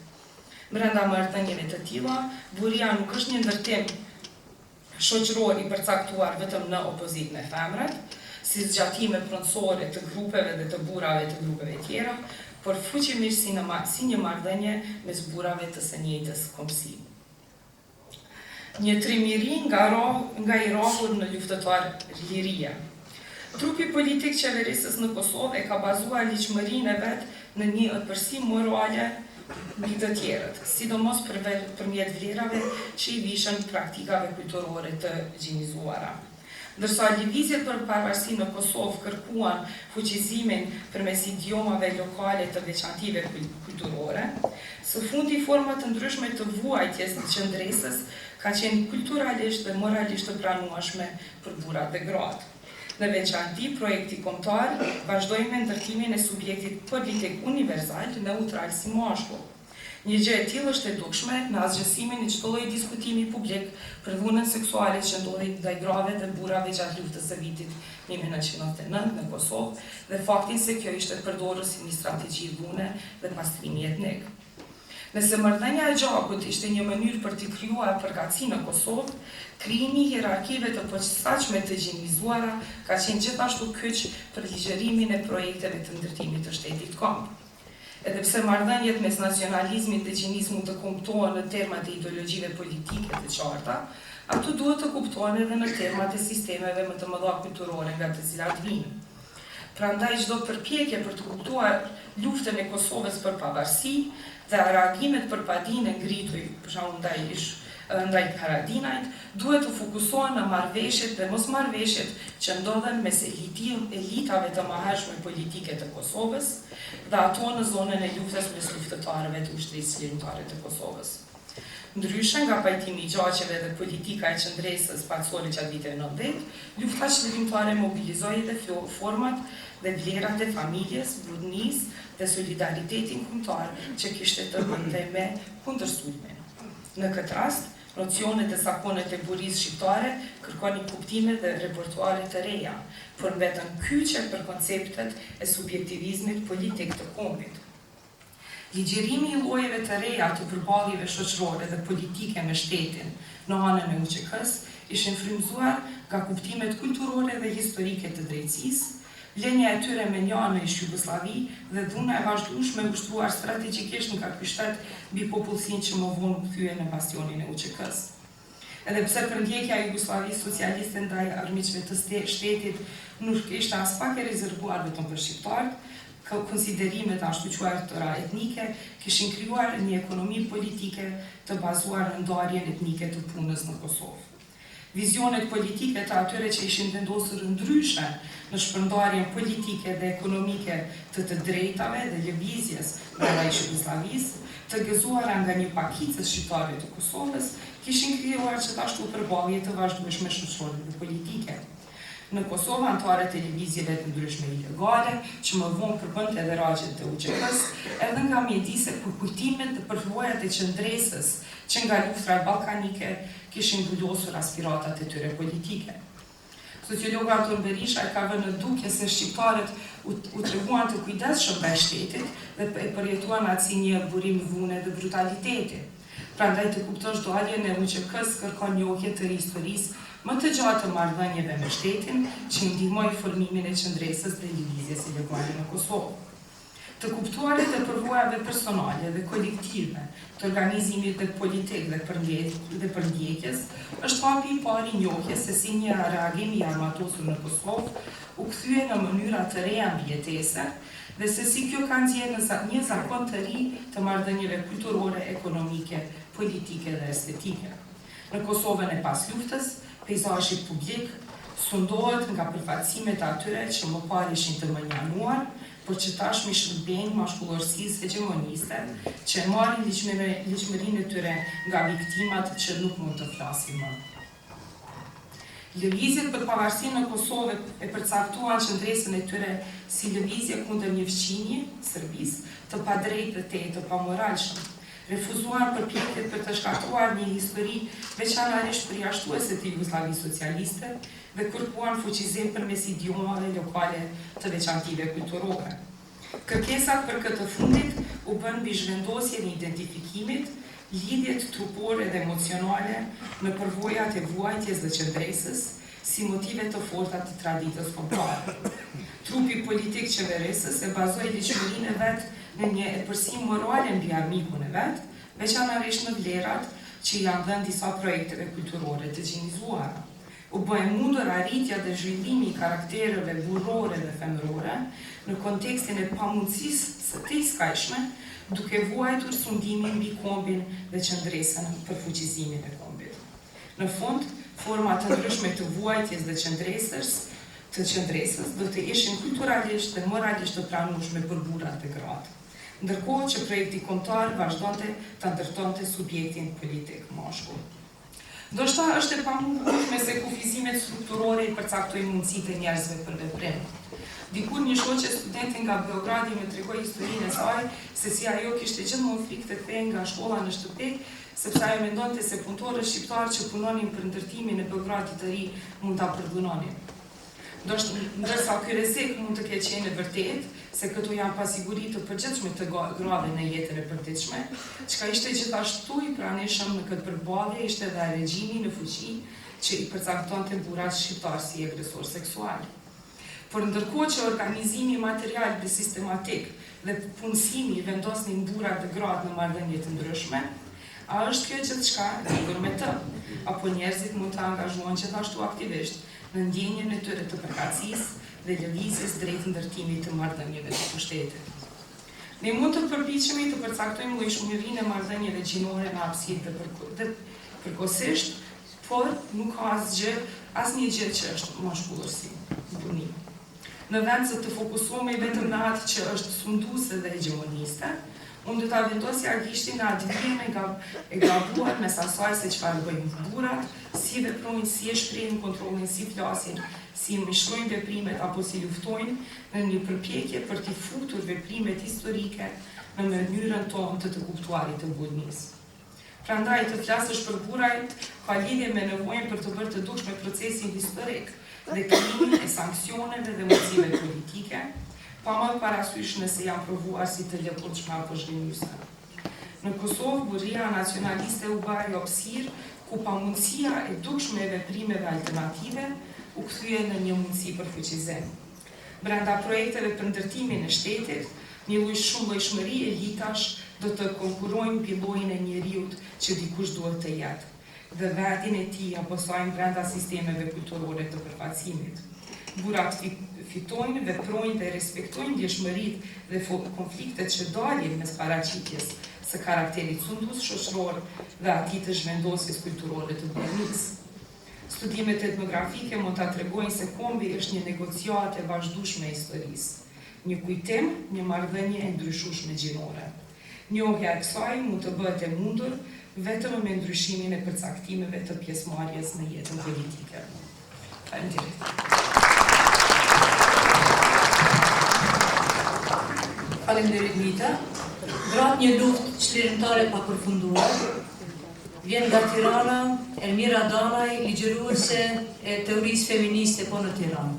Brenda marrëdhënieve të tilla, buria nuk është një ndërtim shoqëror i përcaktuar vetëm në opozitë me femrat, si zgjatime pronësore të grupeve dhe të burrave të grupeve tjera, por fuqimisht si një marrëdhënie mes burrave të së njëjtës kombësi. Një trimiri nga i rrahur në luftëtar liria. Trupi politik qeverisës në Kosovë e ka bazuar ligjshmërinë e vet në një ëmbëlsi morale mbi të tjerët, sidomos përmjet vlerave që i vishën praktikave kulturore të gjinizuara. Ndërsa lëvizjet për pavarësi në Kosovë kërkuan fuqizimin përmes idiomave lokale të veçantive kulturore, së fundi forma të ndryshme të vuajtjes të qendresës ka qenë kulturalisht dhe moralisht të pranueshme për burrat dhe gratë. Në veçanti, projekti kombëtar vazhdoi me ndërtimin e subjektit politik universal neutral si mashkull. Një gjë e tillë është e dukshme në asgjësimin e çdo lloji diskutimi publik për dhunën seksuale që ndodhi ndaj grave dhe burrave gjatë luftës së vitit 1999 në Kosovë dhe faktin se kjo ishte përdorur si një strategji dhune dhe pastrimi etnik. Nëse marrëdhënia e gjakut ishte një mënyrë për të krijuar përkatësi në Kosovë, krijimi i hierarkive të posaçme të gjinizuara ka qenë gjithashtu kyç për ligjërimin e projekteve të ndërtimit të shtetit komb. Edhe pse marrëdhëniet mes nacionalizmit dhe gjinizmit të kuptohen në termat e ideologjive politike të qarta, ato duhet të kuptohen edhe në termat e sistemeve më të mëdha kulturore nga të cilat vijnë. Prandaj çdo përpjekje për të kuptuar luftën e Kosovës për pavarësi dhe reagimet për padinë ngritur, për shembull ndaj Haradinajt, duhet të fokusohen në marrëveshjet dhe mosmarrëveshjet që ndodhen mes elitave të mëhershme politike të Kosovës dhe ato në zonën e luftës mes luftëtarëve të ushtrisë çlirimtare të Kosovës. Ndryshe nga pajtimi i gjaqeve dhe politika e qëndresës paqësore gjatë viteve 90, lufta çlirimtare mobilizoi dhe format dhe vlerat e familjes, budnisë dhe solidaritetin kombëtar që kishte të bënte me kundërsulmen. Në këtë rast, nocionet dhe zakonet e burisë shqiptare kërkonin kuptime dhe repertuare të reja, por mbetën kyçe për konceptet e subjektivizmit politik të kombit. Ligjerimi i llojeve të reja të përballjeve shoqërore dhe politike me shtetin në anën e UÇK-së ishin frymëzuar nga kuptimet kulturore dhe historike të drejtësisë, vlenja e tyre me një anë ish Jugosllavi dhe dhuna e vazhdueshme e ushtruar strategjikisht nga ky shtet mbi popullsinë që më vonë u kthye në bastionin e UÇK-së. Edhe pse përndjekja e Jugosllavisë socialiste ndaj armiqve të shtetit nuk ishte as pak e rezervuar vetëm për shqiptarët, konsiderimet ashtu quajtura etnike kishin krijuar një ekonomi politike të bazuar në ndarjen etnike të punës në Kosovë. Vizionet politike të atyre që ishin vendosur ndryshe në shpërndarjen politike dhe ekonomike të drejtave dhe lëvizjes ndaj Jugosllavisë, të gëzuara nga një pakicë shqiptare të Kosovës, kishin krijuar gjithashtu përballje të vazhdueshme shoqërore dhe politike. Në Kosovë, anëtarët e lëvizjeve të ndryshme ilegale, që më vonë përbënte edhe ragjet të UÇK-së, edhe nga mjedise për kujtimet dhe përvojat e qëndresës që nga luftra ballkanike kishin mbulosur aspiratat e tyre politike. Sociologu Anton Berisha e ka vënë në dukje se shqiptarët u treguan të kujdesshëm ndaj shtetit dhe e përjetuan atë si një burim vune dhe brutaliteti. Prandaj të kuptosh daljen e UÇK-së kërkon njohje të historisë më të gjatë të marrëdhënieve me shtetin që ndihmoi formimin e qëndresës dhe lëvizjes ilegale në Kosovë. Të kuptuarit e përvojave personale dhe kolektive të organizimit dhe politik dhe përndjekjes është hapi i parë i njohjes se si një reagim i armatosur në Kosovë u kthye në mënyra të reja mbijetese dhe se si kjo ka nxjerrë një zakon të ri të marrëdhënieve kulturore, ekonomike, politike dhe estetike. Në Kosovën e pas luftës, peizazhi publik sundohet nga përfaqësimet atyre që më parë ishin të mënjanuar, por që tashmë shërbejnë mashkullorësisë hegemoniste, që marrin ligjmërinë e tyre nga viktimat që nuk mund të flasin më. Lëvizjet për pavarësinë në Kosovë e përcaktuan qëndresën e tyre si lëvizje kundër një fqinje, Serbisë, të padrejtë dhe të pamoralshëm. Refuzuan përpjekjet për të shkatruar një histori veçanërisht përjashtuese të Jugosllavisë socialiste dhe kërkuan fuqizim përmes idiomave lokale të veçantive kulturore. Kërkesat për këtë fundit u bën mbi zhvendosjen e identifikimit, lidhjet trupore dhe emocionale në përvojat e vuajtjes dhe qëndresës, si motive të forta të traditës kombëtare. Trupi politik qeverisës e bazoi ligjmërinë e vet në një epërsim morale mbi armikun e vet, veçanërisht në vlerat që janë dhënë disa projekteve kulturore të gjinizuara. U bë e mundur arritja dhe zhvillimi i karaktereve burrore dhe femërore në kontekstin e pamundësisë së tejskajshme, duke vuajtur sundimin mbi kombin dhe qëndresën për fuqizimin e kombit. Në fund, forma të ndryshme të vuajtjes dhe qëndresës do të ishin kulturalisht dhe moralisht të pranueshme për burrat dhe gratë, ndërkohë që projekti kombëtar vazhdonte ta ndërtonte subjektin politik mashkull. Ndoshta është e pamundueshme se kufizimet strukturore i përcaktojnë mundësitë e njerëzve për veprim. Dikur një shoqe studente nga Beogradi më tregoi historinë e saj se si ajo kishte gjithmonë frikë të kthehej nga shkolla në shtëpi, sepse ajo mendonte se punëtorët shqiptarë që punonin për ndërtimin e Beogradit të ri mund ta përdunonin. Ndërsa ky rrezik mund të ketë qenë vërtet, se këto janë pasiguri të përgjithshme të grave në jetën e përditshme, çka ishte gjithashtu i pranishëm në këtë përballje ishte edhe regjimi në fuqi që i përcaktonte burrat shqiptar si agresor seksual. Por ndërkohë që organizimi material dhe sistematik dhe punësimi i vendosnin burrat dhe gratë në marrëdhënie të ndryshme, a është kjo gjithçka lidhur me të, apo njerëzit mund të angazhohen gjithashtu aktivisht në ndjenjen e tyre të përkatësisë dhe lëvizjes drejt ndërtimit të marrëdhënieve të pushtetit. Ne mund të përpiqemi të përcaktojmë llojshmërinë e marrëdhënieve gjinore në hapësirë dhe përkohësisht, por nuk ka asnjë gjë që është mashkullërsi, punim. në vend se të fokusohemi vetëm në atë që është sunduese dhe hegemoniste, unë do ta vendosja gishtin në atë vijën e gabuar mes asaj se çfarë bëjnë burrat, si veprojnë, si e shprehin kontrollin, si flasin, si mishlojnë veprimet apo si luftojnë në një përpjekje për t'i futur veprimet historike në mënyrën tonë të kuptuarit të burnisë. Prandaj të flasësh për burrajt ka lidhje me nevojën për të bërë të dukshme procesin historik dhe krijimin e sanksioneve dhe mundësive politike, pa më parasysh nëse janë provuar si të lehtëshme apo zhgënjyese. Në Kosovë, burria nacionaliste u bë ajo hapësirë ku pamundësia e dukshme e veprimeve alternative u kthye në një mundësi për fuqizim. Brenda projekteve për ndërtimin e shtetit, një shumëllojshmëri elitash do të konkurrojnë mbi llojin e njeriut që dikush duhet të jetë dhe vendin e tij apo sajnë brenda sistemeve kulturore të përfaqësimit. Burrat fitojnë, veprojnë dhe respektojnë ndjeshmëritë dhe konfliktet që dalin mes paraqitjes së karakterit sundues shoqëror dhe atij të zhvendosjes kulturore të burnisë. Studimet etnografike mund ta tregojnë se kombi është një negociatë e vazhdueshme e historisë, një kujtim, një marrëdhënie e ndryshueshme gjinore. Njohja e kësaj mund të bëhet e mundur vetëm me ndryshimin e përcaktimeve të pjesëmarrjes në jetën politike. Faleminderit. Faleminderit Mita. Gratë një luftë çlirimtare pa përfunduar. Vjen nga Tirana Elmira Danaj, ligjëruese e teorisë feministe po në Tiranë.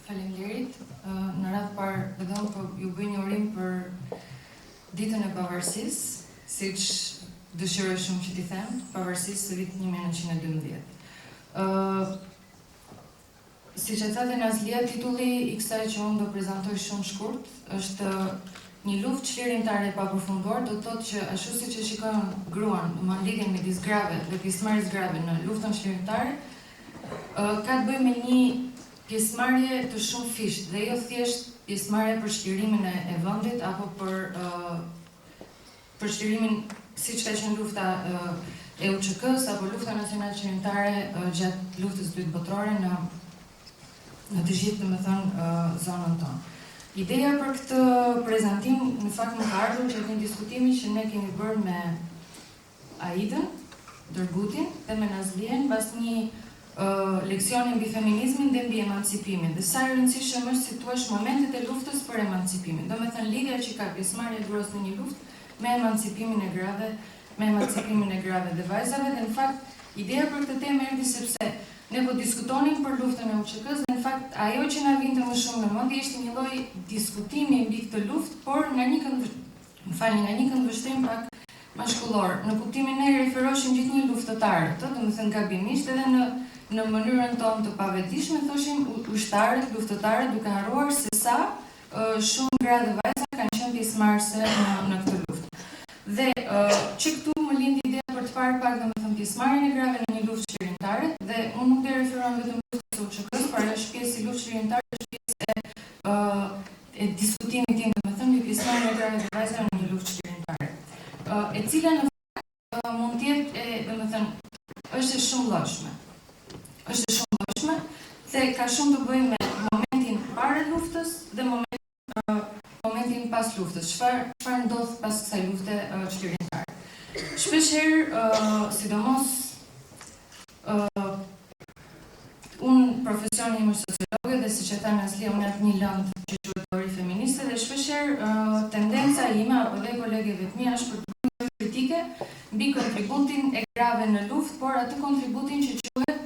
Faleminderit. Në radhë parë vetëm po ju bëj një urim për ditën e Pavarësisë, siç dëshiroj shumë që t'i them, Pavarësisë së vitit 1912. Siç e thatë Nazlia, titulli i kësaj që unë do prezantoj shumë shkurt është një luftë çlirimtare e papërfunduar, do të thotë që ashtu siç e shikon gruan, në lidhjen midis grave dhe pjesëmarrjes grave në luftën çlirimtare, ka të bëjë me një pjesëmarrje të shumë fisht dhe jo thjesht pjesëmarrje për shlirimin e vendit apo për shlirimin siç ka qenë lufta e UÇK-së apo lufta nacionale çlirimtare gjatë luftës dytë botërore në të gjithë, domethënë, zonën tonë. Ideja për këtë prezantim në fakt më ka ardhur që në diskutimin që ne kemi bërë me Aidën, Dërgutin dhe me Nazlien pas një leksioni mbi feminizmin dhe mbi emancipimin. Dhe sa e rëndësishme është si thua momentet e luftës për emancipimin. Domethënë lidhja që ka pjesëmarrja e gruas në një luftë me emancipimin e grave dhe vajzave, dhe në fakt ideja për këtë temë erdhi sepse ne po diskutonim për luftën e UÇK-së dhe në fakt ajo që na vinte më shumë në mendje ishte një lloj diskutimi mbi këtë luftë, por nga një këndvështrim pak mashkullor. Në kuptimin e referoheshim gjithnjë luftëtarë, domethënë gabimisht edhe në mënyrën tonë të pavetishme thoshim ushtarët, luftëtarët, duke harruar se sa shumë gra dhe vajza kanë qenë pjesëmarrëse në këtë luftë. Dhe që këtu më lindi ideja për të parë pak domethënë pjesëmarrjen e grave në një luftë çlirimtare, dhe unë nuk do referohem vetëm luftës së UÇK-së, por ajo është pjesë e luftës çlirimtare, është pjesë e diskutimit tim, domethënë mbi pjesëmarrjen e grave dhe vajzave në një luftë çlirimtare. E cila në fakt mund të jetë, domethënë, është shumë llojshme. Është shumë llojshme dhe ka shumë të bëjë me momentin para luftës dhe momentin pas luftës. Çfarë ndodh pas kësaj lufte çlirimtare. Shpeshherë, sidomos unë profesioni im është sociologe dhe siç e tha Nazlia, unë jap një lëndë që quhet teori feministe dhe shpeshherë tendenca ime apo dhe kolegeve të mia është për të bërë kritike mbi kontributin e grave në luftë, por atë kontributin që quhet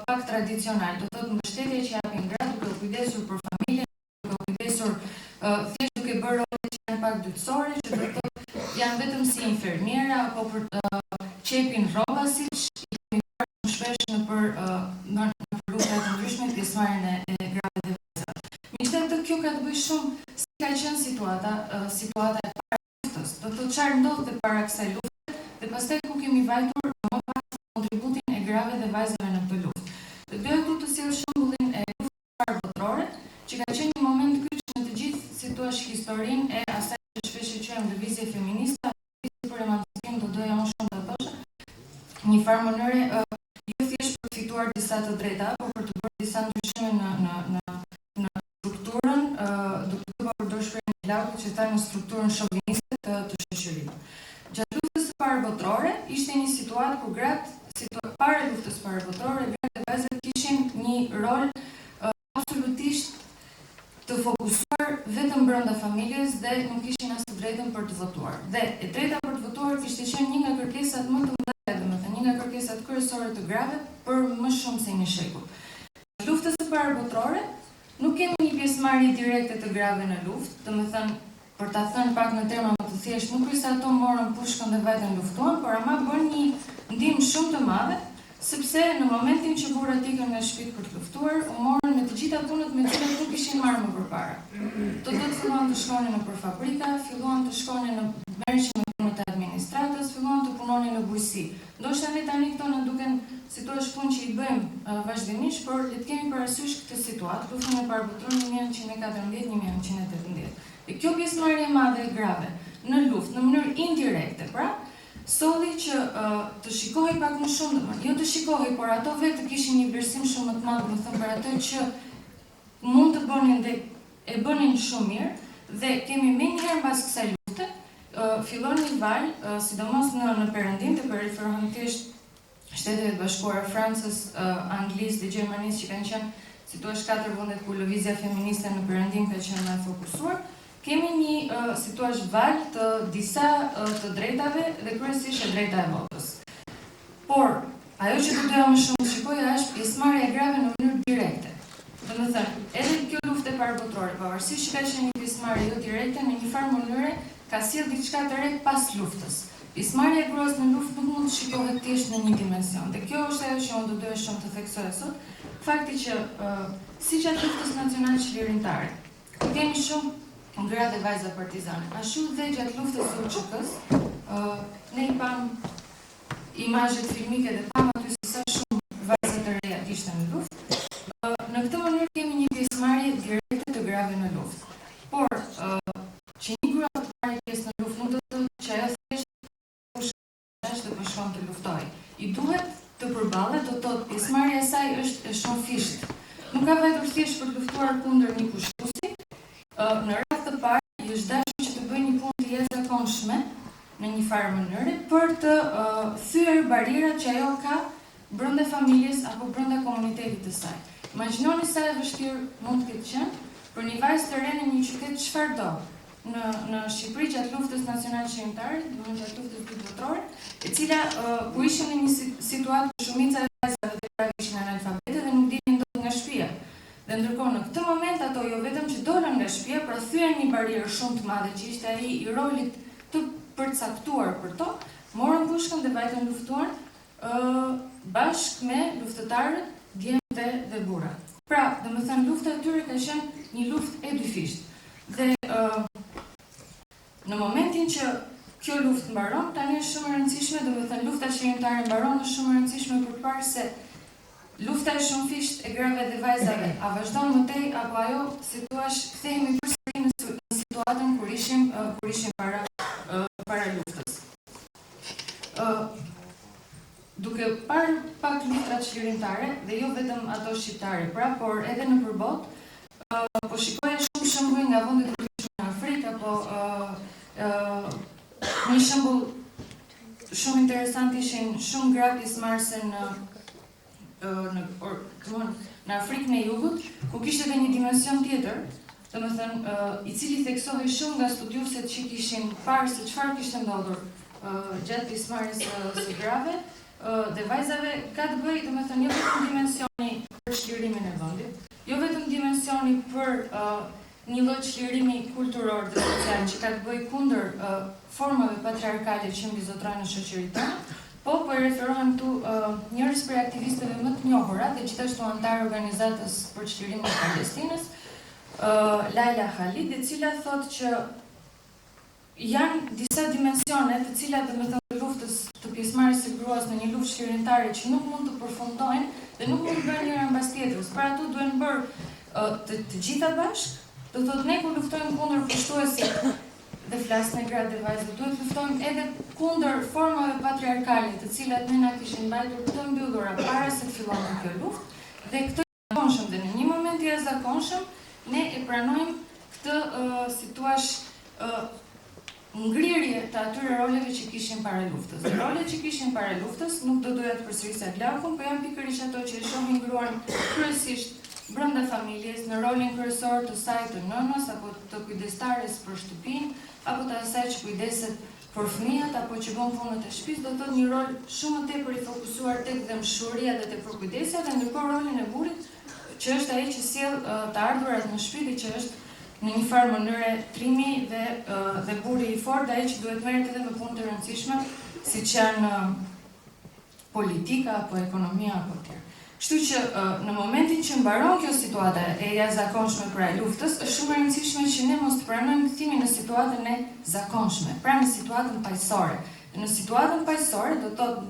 pak tradicional, do thotë mbështetje që japin gratë duke u kujdesur për familjen, duke u kujdesur thjesht duke bërë role që janë pak dytësore, që do thotë janë vetëm si infermiera apo për qepin rroba, siç i kemi parë shpesh në lufta të ndryshme, pjesëmarrjen e grave dhe vajzave. Megjithatë, kjo ka të bëjë shumë si ka qenë situata e para luftës. Do të thotë çfarë ndodhte para kësaj lufte dhe pastaj ku kemi vajtur më pas kontributin e grave dhe vajzave në këtë luftë. Dhe doja këtu të sjell shembullin e luftës së parë botërore, që ka qenë një moment kyç në të gjithë lëvizje feministe, për emancipim do doja unë shumë të thosha, një farë mënyre jo thjesht për fituar disa të drejta, por për të bërë disa ndryshime në strukturën, duke të përdor shprehjen e Glaukut që tha në strukturën shoviniste të shoqërisë. Gjatë luftës së parë botërore ishte një situatë ku para luftës së parë botërore, gratë e vajzat kishin një rol absolutisht të fokusuar vetëm brenda familjes dhe nuk kishin as të drejtën për të votuar. Dhe e drejta për të votuar kishte qenë një nga kërkesat më të mëdha, domethënë një nga kërkesat kryesore të grave për më shumë se një shekull. Në luftën e parë botërore nuk kemi një pjesëmarrje direkte të grave në luftë, domethënë për ta thënë pak në terma më të thjeshtë, nuk është se ato morën pushkën dhe vajtën luftuan, por ama bën një ndihmë shumë të madhe, sepse në momentin që burrat ikën nga shtëpitë për të luftuar, u morën me të gjitha punët me të cilat nuk ishin marrë më përpara. Do të filluan të shkonin në fabrika, filluan të shkonin në merreshin me punët e administratës, filluan të punonin në bujqësi. Ndoshta ne tani këto na duken situash punë që i bëjmë vazhdimisht, por le të kemi parasysh këtë situatë, luftën e parë botërore 1914-1918. Dhe kjo pjesëmarrje e madhe e grave në luftë në mënyrë indirekte, pra, solli që të shikohej pak më shumë, jo të shikohej, por ato vetë të kishin një vlerësim shumë më të madh, më thënë për ato që mund të bënin dhe e bënin shumë mirë, dhe kemi menjëherë mbas kësaj lufte, fillon një val, sidomos në perëndim, të referohem thjesht Shtetet e Bashkuara Francës, Anglisë dhe Gjermanisë që kanë qenë si thua 4 vendet ku lëvizja feministe në perëndim ka qenë më e fokusuar. Kemi një situash val të disa të drejtave dhe kryesisht e drejta e votës. Por, ajo që do doja më shumë shikoja është pjesëmarrja e grave në mënyrë direkte. Domethënë, edhe kjo luftë e parë botërore, pavarësisht që ka qenë një pjesëmarrje jo direkte, në një farë mënyrë ka sjell diçka të re pas luftës. Pjesëmarrja e gruas në luftë nuk mund të shikohet thjesht në një dimension. Dhe kjo është ajo që unë do doja shumë të theksoja sot, fakti që siç gjatë luftës nacionale çlirimtare, ku kemi shumë gra dhe vajza partizane. Ashtu dhe gjatë luftës së UÇK-së, ne i pam imazhet filmike dhe pam aty se sa shumë vajza të reja ishte në luftë. Në këtë mënyrë kemi një pjesëmarrje direkte të grave në luftë. Por që një grua të marrë pjesë në luftë nuk do të thotë që ajo thjesht të shkon të luftoj. I duhet të përballet, do të thotë pjesëmarrja e saj është e shumë fisht. Nuk ka vajtur thjesht për të luftuar kundër një kushtuesi. Në rast të parë, i është dashur që të bëjë një punë të jashtëzakonshme në një farë mënyre për të thyer barierat që ajo ka brenda familjes apo brenda komunitetit të saj. Imagjinoni sa e vështirë mund të ketë qenë për një vajzë të re në një qytet çfarëdo në Shqipëri gjatë luftës nacionale çlirimtare, domethënë gjatë luftës botërore, e cila ku ishin në një situatë ku shumica e vajzave të grave ishin analfabete dhe nuk dinin dot nga shtëpia. Dhe ndërkohë në këtë moment ato jo vetëm që dolën nga shtëpia, por thyen një barierë shumë të madhe që ishte ai i rolit të përcaktuar për to, morën pushkën dhe vajtën luftuan bashkë me luftëtarët, djemtë dhe burrat. Pra, domethënë lufta e tyre ka qenë një luftë e dyfishtë. Dhe në momentin që kjo luftë mbaron, tani është shumë e rëndësishme, domethënë lufta çlirimtare mbaron, është shumë e rëndësishme për të parë se lufta e shumëfisht e grave dhe vajzave a vazhdon më tej apo ajo, si thua, kthehemi përsëri në situatën kur ishim para luftës. Duke parë pak luftrat çlirimtare dhe jo vetëm ato shqiptare, pra, por edhe në përbot, po shikoja shumë shembuj nga vendet e ndryshme në Afrikë apo një shembull shumë interesant ishin shumë gra pjesëmarrëse në Afrikën e Jugut, ku kishte edhe një dimension tjetër, domethënë i cili theksohej shumë nga studiuesit që kishin parë se çfarë kishte ndodhur gjatë pjesëmarrjes së grave dhe vajzave, ka të bëjë domethënë jo vetëm dimensioni për çlirimin e vendit, jo vetëm dimensioni për një lloj çlirimi kulturor dhe social që ka të bëjë kundër formave patriarkale që mbizotrojnë në shoqërinë tonë, po e referohem këtu njërës për aktivisteve më të njohura dhe gjithashtu antar organizatës për çlirimin e Palestinës, Laila Khalid, e cila thotë që janë disa dimensione të cilat domethënë luftës të pjesëmarrjes së gruas në një luftë çlirimtare që nuk mund të përfundojnë dhe nuk mund të bëjnë njëra mbas tjetrës. Pra ato duhen bërë të gjitha bashkë. Do thotë ne kur luftojmë kundër kushtuesit dhe flas në gratë dhe vajzat, duhet luftojmë edhe kundër formave patriarkale, të cilat ne na kishin mbajtur të mbyllura para se të fillonte kjo luftë, dhe këtë zakonshëm dhe në një moment të jashtëzakonshëm ne e pranojmë këtë si thuaç ngrirje të atyre roleve që kishin para luftës. Rolet që kishin para luftës nuk do doja të përsërisja Glaukun, por janë pikërisht ato që e shohin gruan kryesisht brenda familjes, në rolin kryesor të saj të nënës apo të kujdestares për shtëpinë, apo të asaj që kujdeset për fëmijët apo që bën punët e shtëpisë, do të thotë një rol shumë më tepër i fokusuar tek dëmshuria dhe tek përkujdesja, dhe ndërkohë rolin e burrit që është ai që sjell të ardhurat në shtëpi dhe që është në një farë mënyre trimi dhe burri i fortë, ai që duhet merret edhe me punë të rëndësishme, siç janë politika apo ekonomia apo tjerë. Kështu që në momentin që mbaron kjo situata e jashtëzakonshme pra e luftës, është shumë e rëndësishme që ne mos të pranojmë kthimin në situatën e zakonshme, pra në situatën paqësore. Në situatën paqësore do të thotë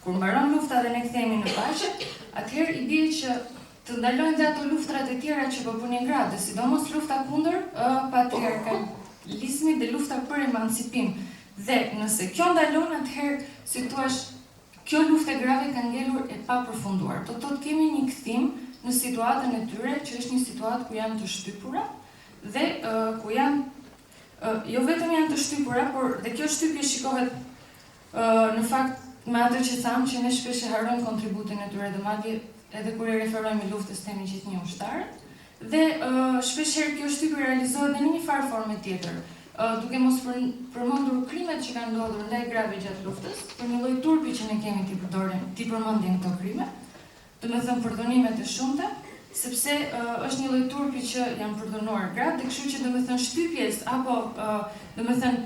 kur mbaron lufta dhe ne kthehemi në paqe, atëherë i bie që të ndalojnë dhe ato luftrat e tjera që po punin gratë, sidomos lufta kundër patriarkalizmit dhe lufta për emancipim. Dhe nëse kjo ndalon, atëherë si thuaç kjo luftë e grave ka ngelur e papërfunduar. Do të thotë kemi një kthim në situatën e tyre, që është një situatë ku janë të shtypura dhe ku janë jo vetëm janë të shtypura, por dhe kjo shtypje shikohet në fakt me atë që thamë që ne shpesh e harrojmë kontributin e tyre dhe madje edhe kur e referojmë luftës temi gjithnjë ushtarë, dhe shpeshherë kjo shtypje realizohet në një farë forme tjetër, duke mos përmendur krimet që kanë ndodhur ndaj grave gjatë luftës, për një lloj turpi që ne kemi ti përmendim këto krime, domethënë përdhunimet e shumta, sepse është një lloj turpi që janë përdhunuar gratë, dhe kështu që domethënë shtypjes apo domethënë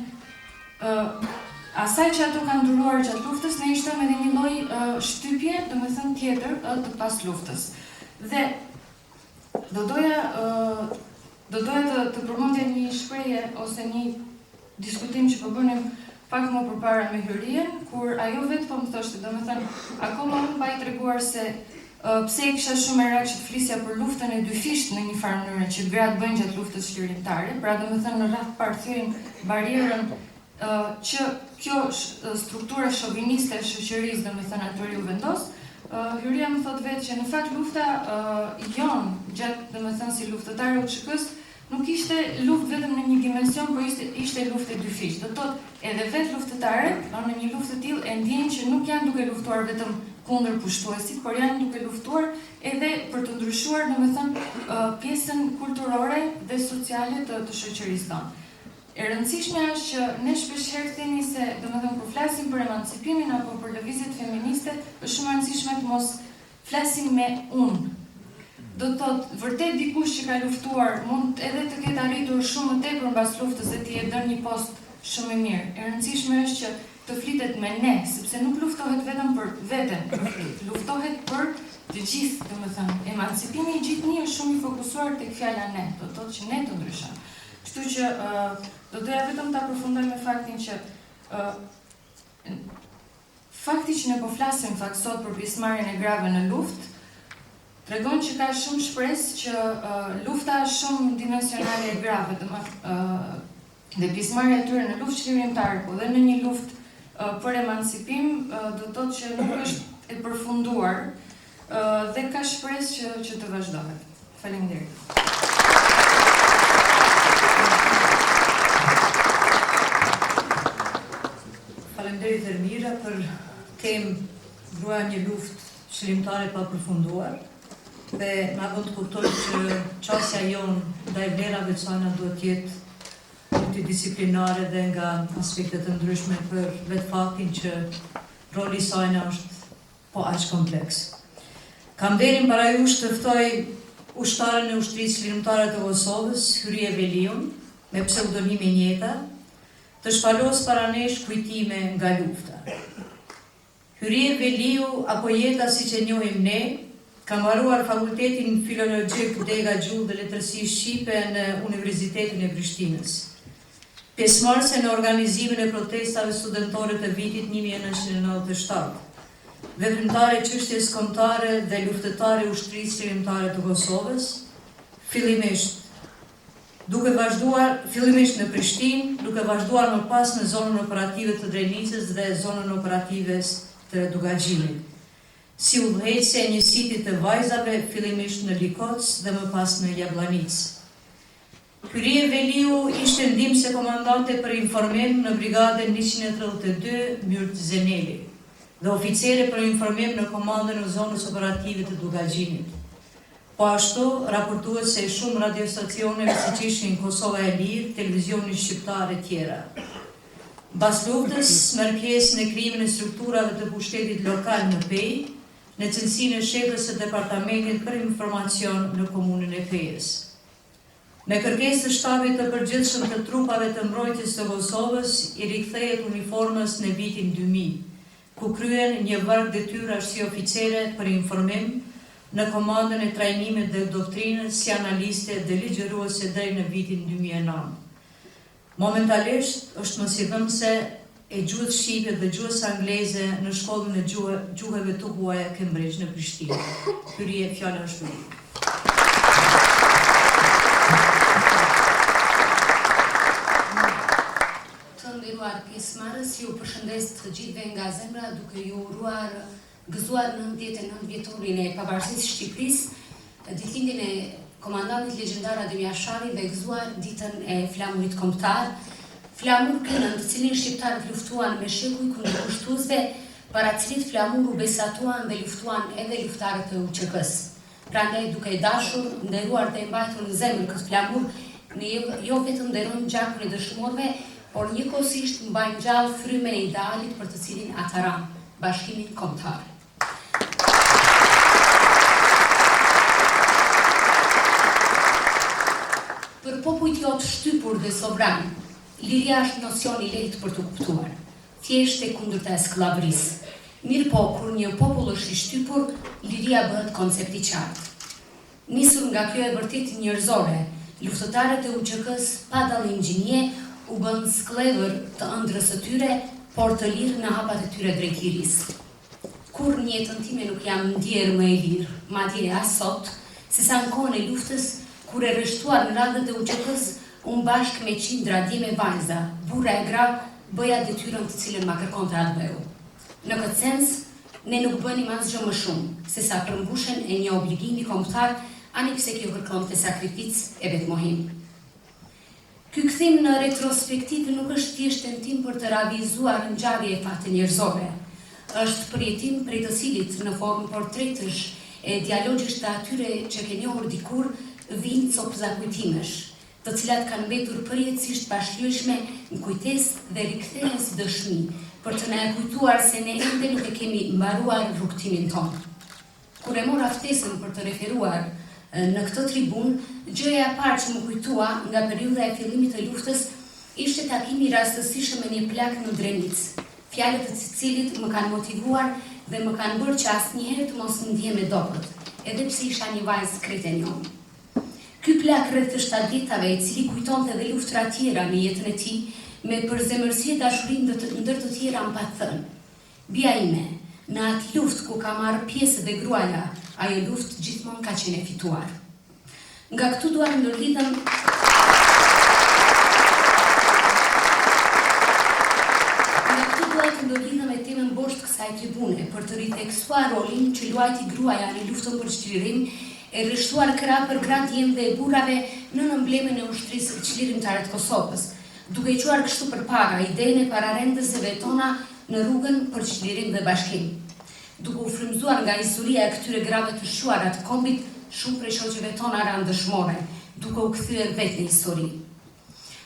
asaj që ato kanë duruar gjatë luftës, ne i shtojmë edhe një lloj shtypje, domethënë tjetër të pas luftës. Dhe do doja të përmendja një shprehje ose një diskutim që po bënim pak më përpara me Hyrien, kur ajo vetë po më thoshte, domethënë akoma unë pa i treguar se pse i kisha shumë merak që të flisja për luftën e dyfisht në një farë mënyrë që gratë bëjnë gjatë luftës çlirimtare, pra domethënë në radhë parë thyejnë barierën që kjo struktura shoviniste e shoqërisë, domethënë atyre u vendos. Hyria më thot vetë që në fakt lufta jon gjatë domethënë si luftëtare UÇK-së nuk ishte luftë vetëm në një dimension, por ishte luftë e dyfisht. Do thotë edhe vetë luftëtarët në një luftë të tillë e ndjejnë që nuk janë duke luftuar vetëm kundër pushtuesit, por janë duke luftuar edhe për të ndryshuar domethënë pjesën kulturore dhe sociale të shoqërisë tonë. E rëndësishme është që ne shpeshherë themi se, domethënë kur flasim për emancipimin apo për lëvizjet feministe, është shumë e rëndësishme të mos flasim me unë. Do të thotë, vërtet dikush që ka luftuar mund edhe të ketë arritur shumë më tepër mbas luftës dhe të jetë dhënë një post shumë i mirë. E rëndësishme është që të flitet me ne, sepse nuk luftohet vetëm për veten, luftohet për të gjithë, domethënë, emancipimi i gjithnjë është shumë i fokusuar tek fjala ne, do të thotë që ne të ndryshojmë. Kështu që do doja vetëm ta përfundoj me faktin që fakti që ne po flasim fakt sot për pjesëmarrjen e grave në luftë tregon që ka shumë shpresë që lufta është shumë dimensionale e grave, dhe pjesëmarrja e tyre në luftë çlirimtare, po dhe në një luftë për emancipim do të thotë që nuk është e përfunduar dhe ka shpresë që të vazhdohet. Faleminderit. Faleminderit Ermira për temë grua një luftë çlirimtare pa përfunduar dhe na bën të kuptojmë që çësia jonë ndaj vlerave të saj duhet të jetë multidisiplinare dhe nga aspekte të ndryshme për vetë faktin që roli i saj është po aq kompleks. Kam nderin para jush të ftoj ushtaren e ushtrisë çlirimtare të Kosovës, Hyrie Veliun, me pseudonimin Jeta, të shpalos para nesh kujtime nga lufta. Hyrie Veliu, apo Jeta si që njohim ne, ka mbaruar fakultetin filologjik Dega Gjuhë dhe Letërsi Shqipe në Universitetin e Prishtinës. Pjesëmarrëse në organizimin e protestave studentore të vitit 1997. Veprimtare çështjes kombëtare dhe luftëtare ushtrisë çlirimtare të Kosovës, fillimisht duke vazhduar fillimisht në Prishtinë, duke vazhduar më pas në zonën operative të Drenicës dhe zonën operative të Dugaxhinit, si udhëheqëse e njësitit të vajzave fillimisht në Likoc dhe më pas në Jabllanic. Hyrie Veliu ishte ndihmëse komandante për informim në brigadën 132 Myrt Zeneli dhe oficere për informim në komandën e zonës operative të Dugaxhinit. Po ashtu, raportuhet se shumë radiostacioneve siç ishin Kosova e Lirë, televizioni shqiptar e tjera. Mbas luftës, merr pjesë në krijimin e strukturave të pushtetit lokal në Pej, në cilësinë e shefës së departamentit për informacion në komunën e Pejës. Me kërkesë të shtabit të përgjithshëm të trupave të mbrojtjes të Kosovës, i rikthehet uniformës në vitin 2000, ku kryen një varg detyrash si oficere për informim në komandën e trajnimit dhe doktrinës si analiste dhe ligjëruese deri në vitin 2009. Momentalisht është mësimdhënëse e gjuhës shqipe dhe gjuhës angleze në shkollën e gjuhëve të huaja Cambridge në Prishtinë. Hyrie, fjala është juaj. Nderuar pjesëmarrës, ju përshëndes të gjithëve nga zemra duke ju uruar gëzuar 99 vjetorin e Pavarësisë Shqipërisë, ditëlindjen e komandantit legjdar Adem Jashari dhe gëzuar ditën e Flamurit Kombëtar, flamur kënën të cilin shqiptarët luftuan me shekuj kundër kushtuesve, para cilit flamur u besatuan dhe luftuan edhe luftarët e UÇK-së. Prandaj duke dashur, nderuar dhe mbajtur në zemër këtë flamur, ne jo vetëm nderojmë gjakun e dëshmorëve, por njëkohësisht mbajmë gjallë frymën e idealit për të cilin ata ran, Bashkimin Kombëtar. Për popujt jotë shtypur dhe sovran, liria është nocion i lehtë për të kuptuar, thjesht e kundërta e skllavërisë. Mirë po, kur një popull është i shtypur, liria bëhet koncept i qartë. Nisur nga kjo e vërtet njerëzore, luftëtarët e UÇK-së pa dallim gjinje u bën skllëvër të ëndrrës së tyre, por të lirë në hapat e tyre drejt lirisë. Kur në jetën time nuk jam ndjerë më e lirë, madje as sot, sesa në kohën e luftës, kur e rreshtuar në radhët e UÇK-së, unë bashkë me qindra djeme vajza, burra e gra, bëja detyrën të cilën ma kërkonte Albeu. Në këtë sens, ne nuk bënim asgjë më shumë, sesa përmbushen e një obligimi kombëtar, ani pse kjo kërkonte sakrificë e vetmohim. Ky kthim në retrospektiv nuk është thjesht tentim për të ravizuar ngjarje e fatë njerëzore. Është përjetim prej të cilit në formë portretësh e dialogjish të atyre që ke njohur dikur vijnë copëza kujtimesh, të cilat kanë mbetur përjetësisht bashkëlojshme në kujtesë dhe rikthehen si dëshmi për të na kujtuar se ne ende nuk e kemi mbaruar rrugtimin tonë. Kur e mora ftesën për të referuar në këtë tribunë, gjëja e parë që më kujtua nga periudha e fillimit të luftës ishte takimi rastësishëm me një plak në Drenicë, fjalët e cilit më kanë motivuar dhe më kanë bërë që asnjëherë të mos ndjehem e dobët, edhe pse isha një vajzë krete njohur. Ky plak rreth të 7 vitave, i cili kujtonte edhe luftra tjera në jetën e tij, me përzemërsi e dashuri ndër të tjera më pa thënë. Bia ime, në atë luftë ku ka marrë pjesë dhe gruaja, ajo luftë gjithmonë ka qenë e fituar. Nga këtu duam ndërlidhem me temën boshtë kësaj tribune për të riteksuar rolin që luajti gruaja në luftën për çlirim, e rreshtuar krah për krah djem dhe burrave në emblemin e ushtrisë çlirimtare të Kosovës, duke i quar kështu përpara idenë e pararendësve tona në rrugën për çlirim dhe bashkim. Duke u frymzuar nga historia e këtyre grave të shuara të kombit, shumë prej shoqeve tona ranë dëshmore, duke u kthyer vetë në histori.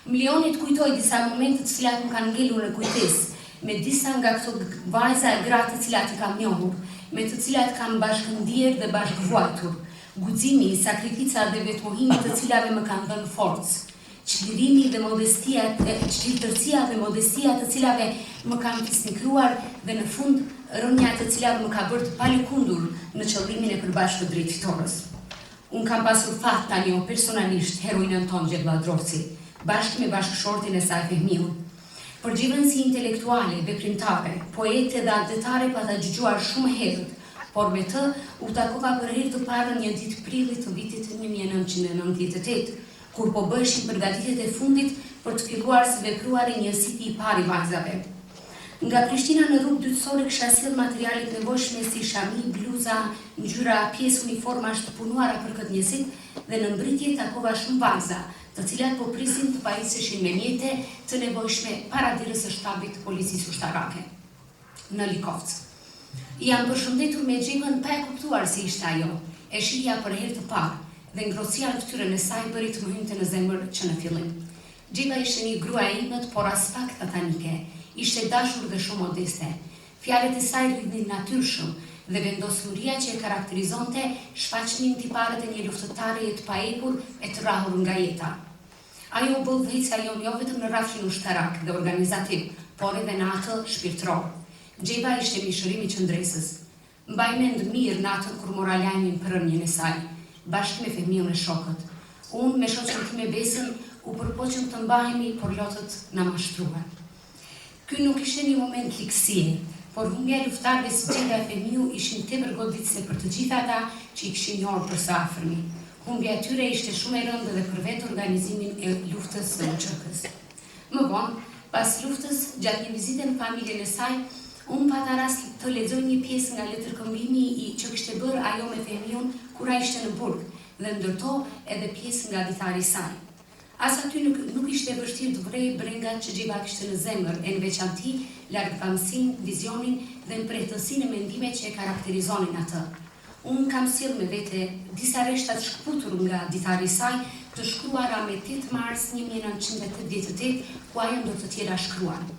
Milioni të kujtoj disa momente të cilat më kanë ngelur në kujtesë, me disa nga këto vajza e gra të cilat i kam njohur, me të cilat kam bashkëndjer dhe bashkëvuajtur, guximi, sakrifica dhe vetmohimi të cilave më kanë dhënë forcë, çlirimi dhe modestia, çlirtërsia dhe modestia të cilave më kanë fisnikruar dhe në fund rënja të cilave më ka bërë të palëkundur në qëllimin e përbashkët drejt fitores. Unë kam pasur fat ta njoh personalisht heroinën tonë Rexhep Selimi, bashkë me bashkëshortin e saj Fehmiun. Përgjithësi intelektuale, veprimtare, poete dhe anëtare pa ta dëgjuar shumë herët, por me të u takova për herë të parë një ditë prillit të vitit 1998, kur po bëheshin përgatitjet e fundit për të filluar së vepruari një siti i parë i vajzave. Nga Prishtina në rrugë dytësore kisha sjell materialet nevojshme si shami, bluza, ngjyra, pjesë uniformash të punuara për këtë njësit dhe në mbritje takova shumë vajza, të cilat po prisin të pajiseshin me mjete të nevojshme para dirës së shtabit të policisë ushtarake në Likovcë. Jam përshëndetur me Xhevën pa e kuptuar si ishte ajo, e shihja për herë të parë dhe ngrohtësia në fytyrën e saj bëri të më hynte në zemër që në fillim. Xheva ishte një grua e imët, por as pak satanike. Ishte dashur dhe shumë modeste. Fjalët e saj rritnin natyrshëm dhe vendosmëria që e karakterizonte shfaqnin tiparet e një luftëtare të paekur e të rrahur nga jeta. Ajo u bë udhëheqësja jon jo vetëm në rrafshin ushtarak dhe organizativ, por edhe në atë shpirtëror. Xheva ishte mishërimi i qëndresës. Mbaj mend mirë natën kur mora lajmin për rënien e saj, bashkë me Fehmiun e shokët. Unë me shoqen time Besën u përpoqëm të mbahemi, por lotët na mashtruan. Ky nuk ishte një moment likësie, por humbja e luftarëve si Xheva e Fehmiu ishin tepër goditëse për të gjithë ata që i kishin njohur për së afërmi. Humbja e tyre ishte shumë e rëndë dhe për vetë organizimin e luftës së UÇK-së. Më vonë, pas luftës, gjatë një vizite në familjen e saj, unë pata rast të lexoj një pjesë nga letërkëmbimi që kishte bërë ajo me Fehmiun kur ai ishte në burg dhe ndërto edhe pjesë nga ditari i saj. As aty nuk ishte vështirë të vrej brengat që Xheva kishte në zemër, e në veçanti largëpamësinë, vizionin dhe mpretësinë e mendimeve që e karakterizonin atë. Unë kam sjell me vete disa rreshta të shkputur nga ditari i saj, të shkruara me 8 mars 1988, ku ajo ndër të tjera shkruan.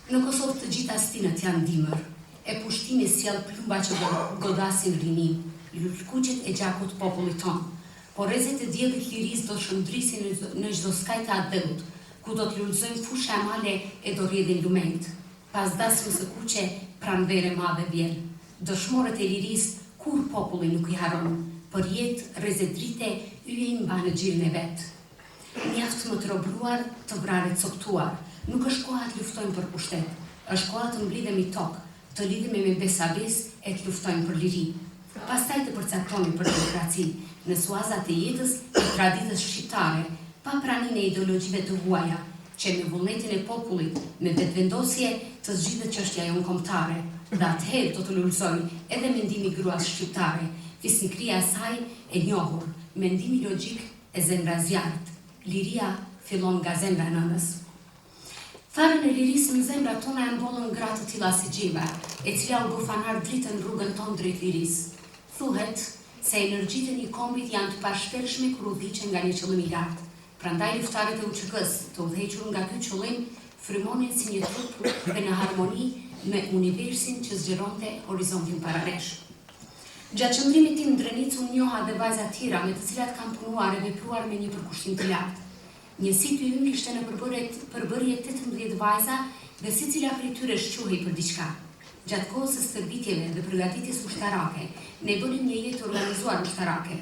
Në Kosovë të gjitha stinët janë dimër, e pushtimi sjell plumba që godasin rinin, lulkuqet e gjakut popullit tonë. Por rrezet e diellit lirisë do shëndrisin në çdo skaj të atdhut, ku do të lulëzojnë fusha e male e do rrjedhin lumenjt. Pas dasmës së kuqe, pranë vere madhe vjen. Dëshmorët e lirisë kur populli nuk i haron, për jetë rrezet drite yje i mban në xhirin e vet. Mjaft më të robruar, të vrarë coptuar, nuk është koha të luftojmë për pushtet, është koha të mblidhemi tokë, të lidhemi me besabes e të luftojmë për liri. Pastaj të përcaktoni për demokraci, në suazat e jetës e traditës shqiptare, pa praninë e ideologjive të huaja, që me vullnetin e popullit, me vetëvendosje të zgjidhet çështja jon kombëtare, dhe atëherë do të lulëzojnë edhe mendimi gruas shqiptare, fisnikëria e saj e njohur, mendimi logjik e zemra zjarrt. Liria fillon nga zemra e nënës. Farën e lirisë në zemrat tona e mbollën gra të tilla si Xheva, e cila u bë fanar dritën rrugën tonë drejt lirisë. Thuhet se energjitë e një kombit janë të pashpërshme kur udhëhiqen nga një qëllim i lartë. Prandaj luftarët e UÇK-së, të udhëhequr nga ky qëllim, frymonin si një trup dhe në harmoni me universin që zgjeronte horizontin pararesh. Gjatë qëndrimit tim në Drenicë unë njoha dhe vajza të tjera me të cilat kam punuar e vepruar me një përkushtim të lartë. Njësitë ynë ishte në përbërje 18 vajza dhe secila prej tyre shquhej për diçka. Gjatë kohës së stërvitjeve dhe përgatitjes ushtarake, ne bënim një jetë organizuar ushtarake.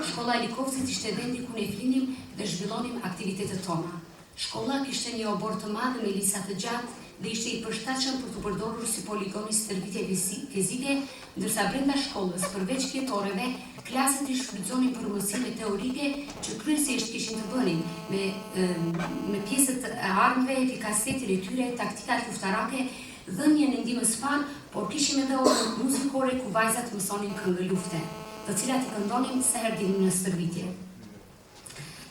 Shkolla e Likovcit ishte vendi ku ne flinim dhe zhvillonim aktivitetet tona. Shkolla kishte një obor të madh me lisa të gjatë dhe ishte i përshtatshëm për të përdorur si poligoni stërvitje fizike, ndërsa brenda shkollës, përveç fjetoreve, klaset i shfrytëzonin për mësime teorike që kryesisht kishin të bënin me pjesët e armëve, efikasitetin e tyre, taktikat luftarake, dhënien e ndihmës parë, por kishim edhe orë muzikore ku vajzat mësonin këngë lufte, të cilat i këndonin sa herë dilnin në stërvitje.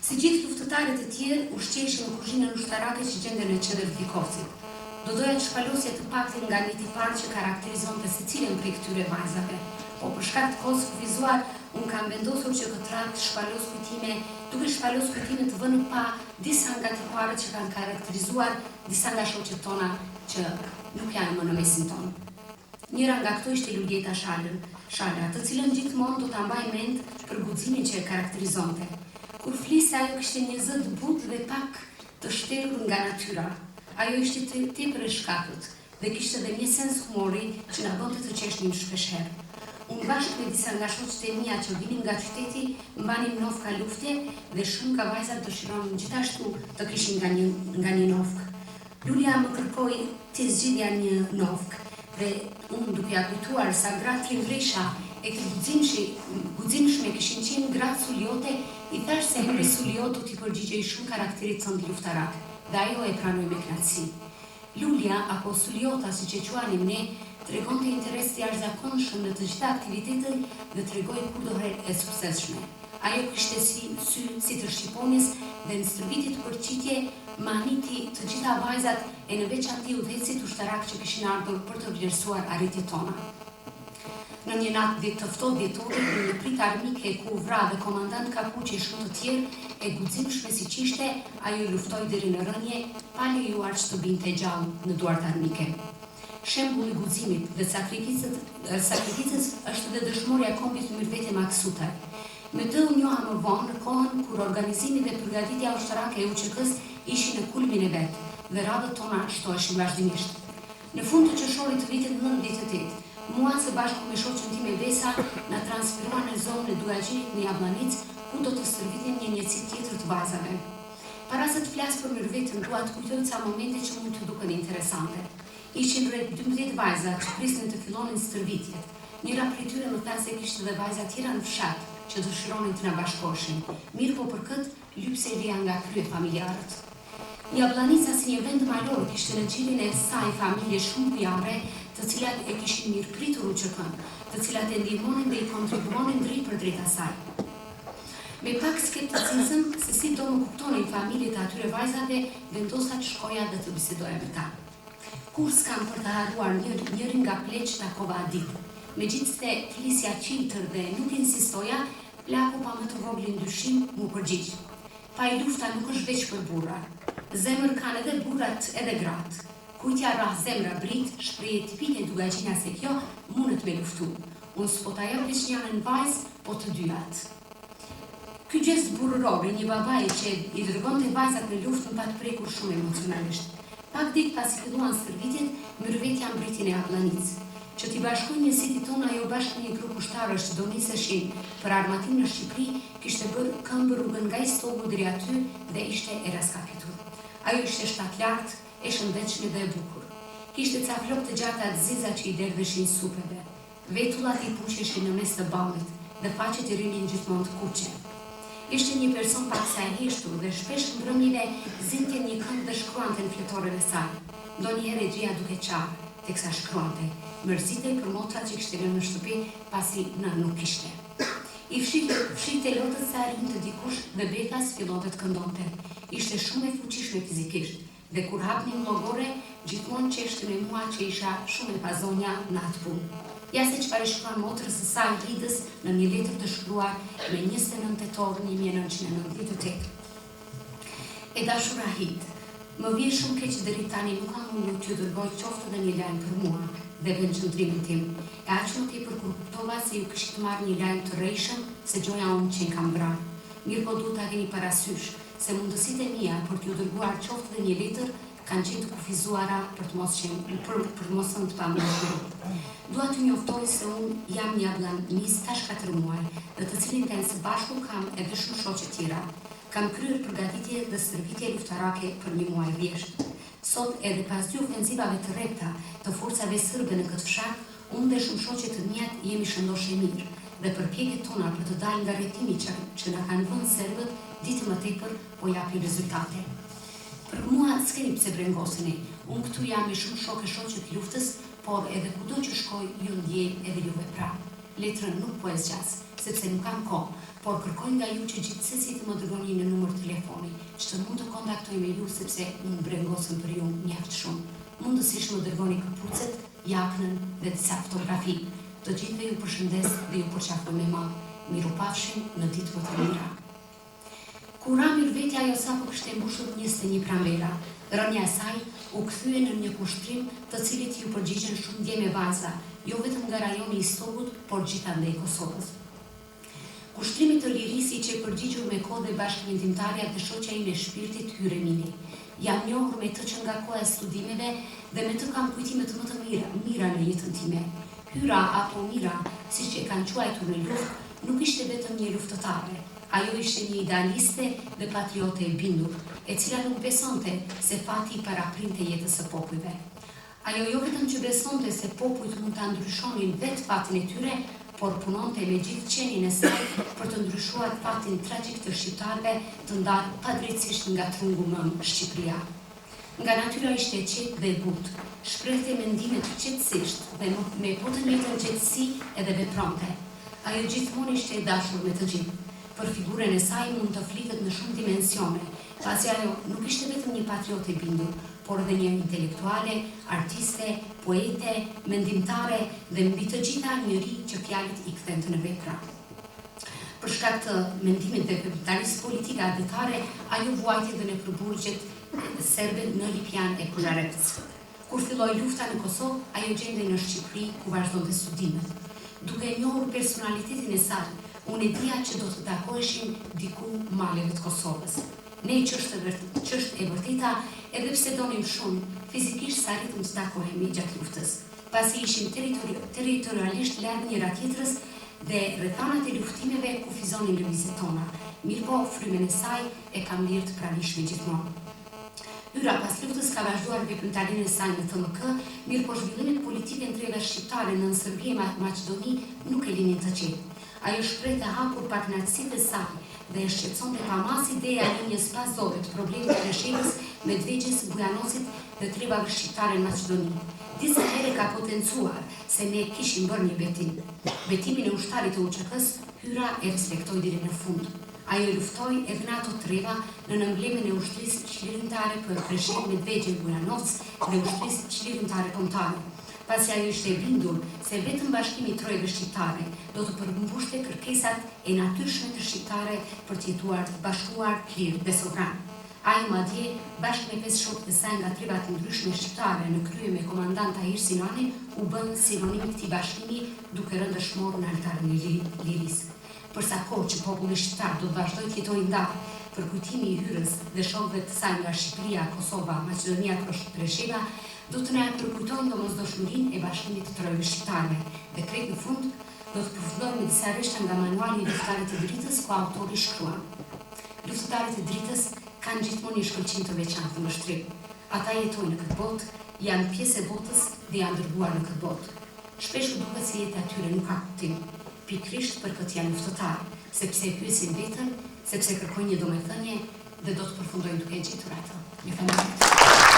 Si gjithë luftëtarët e tjerë, ushqeheshin në kuzhinën ushtarake që gjenden në qendër të Likovcit. Do doja të shpalosja të paktin nga një tipar që karakterizonte secilën prej këtyre vajzave, po për shkak të kohës kufizuar, unë kam vendosur që këtë radhë të shpalos kujtime, duke shpalos kujtime të vënë pa disa nga tiparët që kanë karakterizuar disa nga shoqet tona që nuk janë më në mesin tonë. Njëra nga këto ishte Luljeta Shala, të cilën gjithmonë do ta mbaj mend për guximin që e karakterizonte. Kur fliste ajo kishte një zë të butë dhe pak të shterur nga natyra. Ajo ishte tepër e shkatët dhe kishte edhe një sens humori që na bënte të qeshnim shpeshherë. Unë bashkë me disa nga shoqet e mia që vinin nga qyteti, mbanim nofka lufte dhe shumë nga vajzat dëshironin gjithashtu të kishin nga një nofk. Lulja më kërkoi të zgjidhja një nofk dhe unë duke ja kujtuar sa gratë Lindresha e guximshme kishin qenë gratë suljote, I thash se Henry Sulio do t'i përgjigjej shumë karakterit tënd luftarak, dhe ajo e pranoi me kënaqësi. Lulja, apo Suliota, siç e quanim ne, tregonte interes të jashtëzakonshëm në të gjitha aktivitetet dhe tregoi kur do herë e suksesshme. Ajo kishte si të shqiponjes dhe në stërvitit përqitje maniti të gjitha vajzat e në veçanti udhëhecit ushtarak që kishin ardhur për të vlerësuar arritjet tona. Në një natë të ftohtë dhjetore, në një prit armike ku u vra dhe komandant Kapuqi e shumë të tjerë, e guximshme siç ishte, ajo luftoi deri në rënje, pa lejuar që të binte gjallë në duart armike. Shembulli i guximit dhe sakrificës është dhe dëshmorja e kombit Myrvete Maksutaj. Me të u njoha më vonë në kohën kur organizimi dhe përgatitja ushtarake e UÇK-së ishin në kulmin e vet dhe radhët tona shtoheshin vazhdimisht. Në fund të qershorit të vitit 98, mua së bashku me shoqën time Vesa na transferuan në zonën e Duagjinit në Jablanic, ku do të stërvitin një njësi tjetër të vajzave. Para se të flas për Myrvetën, dua të kujtoj ca momente që mund të duken interesante. Ishin rreth 12 vajza që prisnin të fillonin stërvitjet. Njëra prej tyre më tha se kishte dhe vajza tjera në fshat që dëshironin të na bashkoheshin. Mirë po për këtë lypse ideja nga krye familjarët. Jabllanica si një vend malor kishte në gjilin e saj familje shumë bujare, të cilat e kishin mirëpritur UÇK-n, të cilat e ndihmonin dhe i kontribuonin drejt për drejt asaj. Me pak skepticizëm se si do më kuptonin familjet e atyre vajzave, vendosa të shkoja dhe të bisedoja me ta. Kur s'kam për të harruar njërin nga pleqt takova ditë. Megjithse flisja qiltër dhe nuk insistoja, plaku pa më të voglin dyshim mu përgjigj. Pa i lufta nuk është veç për burra. Zemër kanë edhe burrat edhe gratë. Kujtja rrah zemra brit, shprehje tipike Dugagjina se kjo mundet me luftu. Unë s'po ta jap veç njërin vajzë, po të dyat. Ky gjest burrëror i një babai që i dërgonte vajzat në luftë më pat prekur shumë emocionalisht. Pak ditë pasi filluan stërvitjet, Myrvetja mbriti në Jablanic. Që t'i bashkoj njësitit tonë ajo bashkë një grup ushtarësh që do niseshin për armatim në Shqipëri, kishte bërë këmbë rrugën nga Istogu deri aty dhe ishte e raskafitur. Ajo ishte shtat lartë, e shëndetshme dhe e bukur. Kishte ca flokë të gjata të ziza që i derdheshin supeve. Vetullat i puqeshin në mes të ballit dhe faqet i rinin gjithmonë të kuqe. Ishte një person paksa e heshtur dhe shpesh mbrëmjeve zinte një këmbë dhe shkruante në fletore e saj. Ndonjëherë e gjija duke qarë, teksa shkruante. Mërzitej për motrat që kishte lënë në shtëpi pasi na nuk kishte. I fshihte lotët sa rinj të dikush dhe bekas fillonte të këndonte. Ishte shumë e fuqishme fizikisht dhe kur hapnin llogore, gjithmonë qeshte me mua që isha shumë e pazonja në atë punë. Ja se çfarë shkruan motrës së saj Ditës në një letër të shkruar me 29 tetor 1998. E dashura Hit, më vjen shumë keq deri tani nuk kam mundur t'ju dërgoj qoftë edhe një lajm për mua dhe për qëndrimin tim. E aq më tepër kur kuptova se ju kishit marrë një lajm të rrejshëm se gjoja unë që kam vrarë. Mirë po duhet ta keni parasysh se mundësitë e mia për t'ju dërguar qoftë edhe një letër kanë qenë të kufizuara për të mos të pamundshme. Dua t'ju njoftoj se unë jam një Jablanic tash 4 muaj dhe të cilin kanë së bashku kam edhe shumë shoqe tjera. Kam kryer përgatitje dhe stërvitje luftarake për një muaj vjesht. Sot edhe pas 2 ofenzivave të rrepta të forcave serbe në këtë fshat, unë dhe shumë shoqe të mijat jemi shëndoshe mirë dhe përpjekjet tona për të dalë nga rretimi që na kanë vënë serbët ditë më tepër po japin rezultate. Për mua s'keni pse brengoseni, unë këtu jam me shumë shoqe të luftës, por edhe kudo që shkoj ju ndjej edhe juve pra. Letrën nuk po e zgjas, sepse nuk kam kohë, por kërkoj nga ju që gjithsesi të më dërgoni në numër telefoni, që të mund të kontaktoj me ju sepse unë brengosem për ju mjaft shumë. Mundësisht më dërgoni këpucet, jaknën dhe disa fotografi. Të gjithëve ju përshëndes dhe ju përqafoj me madh. Mirupafshim në ditë më të mira. Kur ra Myrvetja ajo sapo kishte mbushur 21 pranvera. Rënja e saj u kthye në një kushtrim të cilit ju përgjigjen shumë dje me vajza, jo vetëm nga rajoni i Stogut, por gjithandej Kosovës. Kushtrimi të lirisë që e përgjigjur me kohë dhe bashkëvendimtarja dhe shoqja ime e shpirtit Hyre Mini. Jam njohur me të që nga koha e studimeve dhe me të kam kujtimet më të mira në jetën time. Hyra apo Mira, siç e kanë quajtur në luftë, nuk ishte vetëm një luftëtare. Ajo ishte një idealiste dhe patriote e bindur, e cila nuk besonte se fati i paraprinte jetës së popujve. Ajo jo vetëm që besonte se popujt mund ta ndryshonin vetë fatin e tyre, por punonte me gjithë qenien e saj për të ndryshuar fatin tragjik të shqiptarëve të ndarë padrejtësisht nga trungu mëm Shqipëria. Nga natyra ishte e qetë dhe e butë, shprehte mendimet qetësisht dhe me po të njëjtën qetësi edhe vepronte. Ajo gjithmonë ishte e dashur me të gjithë. Për figurën e saj mund të flitet në shumë dimensione, pasi ajo nuk ishte vetëm një patriote bindur, por edhe një intelektuale, artiste, poete, mendimtare dhe mbi të gjitha njëri që fjalët i kthente në vepra. Për shkak të mendimit dhe kapitalisë politike adetare, ajo vuajti dhe në përburgjet serbe në Lipjan e Kuzharevc. Kur filloi lufta në Kosovë, ajo gjendej në Shqipëri ku vazhdonte studimet. Duke njohur personalitetin e saj, unë e dija që do të takoheshin diku maleve të Kosovës. Ne që është e vërteta, edhe pse donim shumë, fizikisht sa arritëm të takohemi gjatë luftës, pasi ishim territorialisht larg njëra tjetrës dhe rrethanat e luftimeve kufizonin lëvizjet tona. Mirëpo frymen e saj e kam lirë të pranishme gjithmonë. Hyra pas luftës ka vazhduar veprimtarinë e saj në TMK, mirëpo zhvillimet politike në treva shqiptare në Serbie e Maqedoni nuk e linin të qetë. Ajo shprehte hapur pak kënaqësitë e saj dhe e shqetësonte pa mas ideja e linjës pasdore të problemit të Rexhepës, Medvegjes, Bujanosit dhe trebave shqiptare në Maqedoni. Disa herë ka potencuar se ne kishim bërë një betim. Betimin e ushtarit të UÇK-së, Hyra e respektoi deri në fund. Ajo luftoi edhe në ato treva në emblemin e ushtrisë çlirimtare për Rexhep, Medvegje, Bujanoc dhe ushtrisë çlirimtare kombëtare. Pasi ajo ishte e bindur se vetëm bashkimi i trojeve shqiptare do të përmbushte kërkesat e natyrshme të shqiptare për të jetuar të bashkuar, lirë dhe sovran. Ajo madje, bashkë me 5 shokët e saj nga trevat të ndryshme shqiptare në krye me komandant Tahir Sinani, u bën sinonim i këtij bashkimi duke rënë dëshmor në altarin e lirisë. Për sa kohë që populli shqiptar do të vazhdojë të jetojë ndarë për kujtimin e hyrjes dhe shokëve të saj nga Shqipëria, Kosova, Maqedonia, Rexhep, do të na përkujtojnë domosdoshmërinë e bashkimit të trojave shqiptare dhe krejt në fund do të përfundojmë me disa rreshta nga manuali i luftëtarit të dritës ku autori shkruan: luftëtarët e dritës kanë gjithmonë një shkëlqim të veçantë të mbështrim. Ata jetojnë në këtë botë, janë pjesë e botës dhe janë dërguar në këtë botë. Shpesh u duket se jeta e tyre nuk ka kuptim. Pikrisht për këtë janë luftëtarë, sepse e pyesin veten, sepse kërkojnë një domethënie dhe do të përfundojnë duke gjetur atë. Ju falenderoj.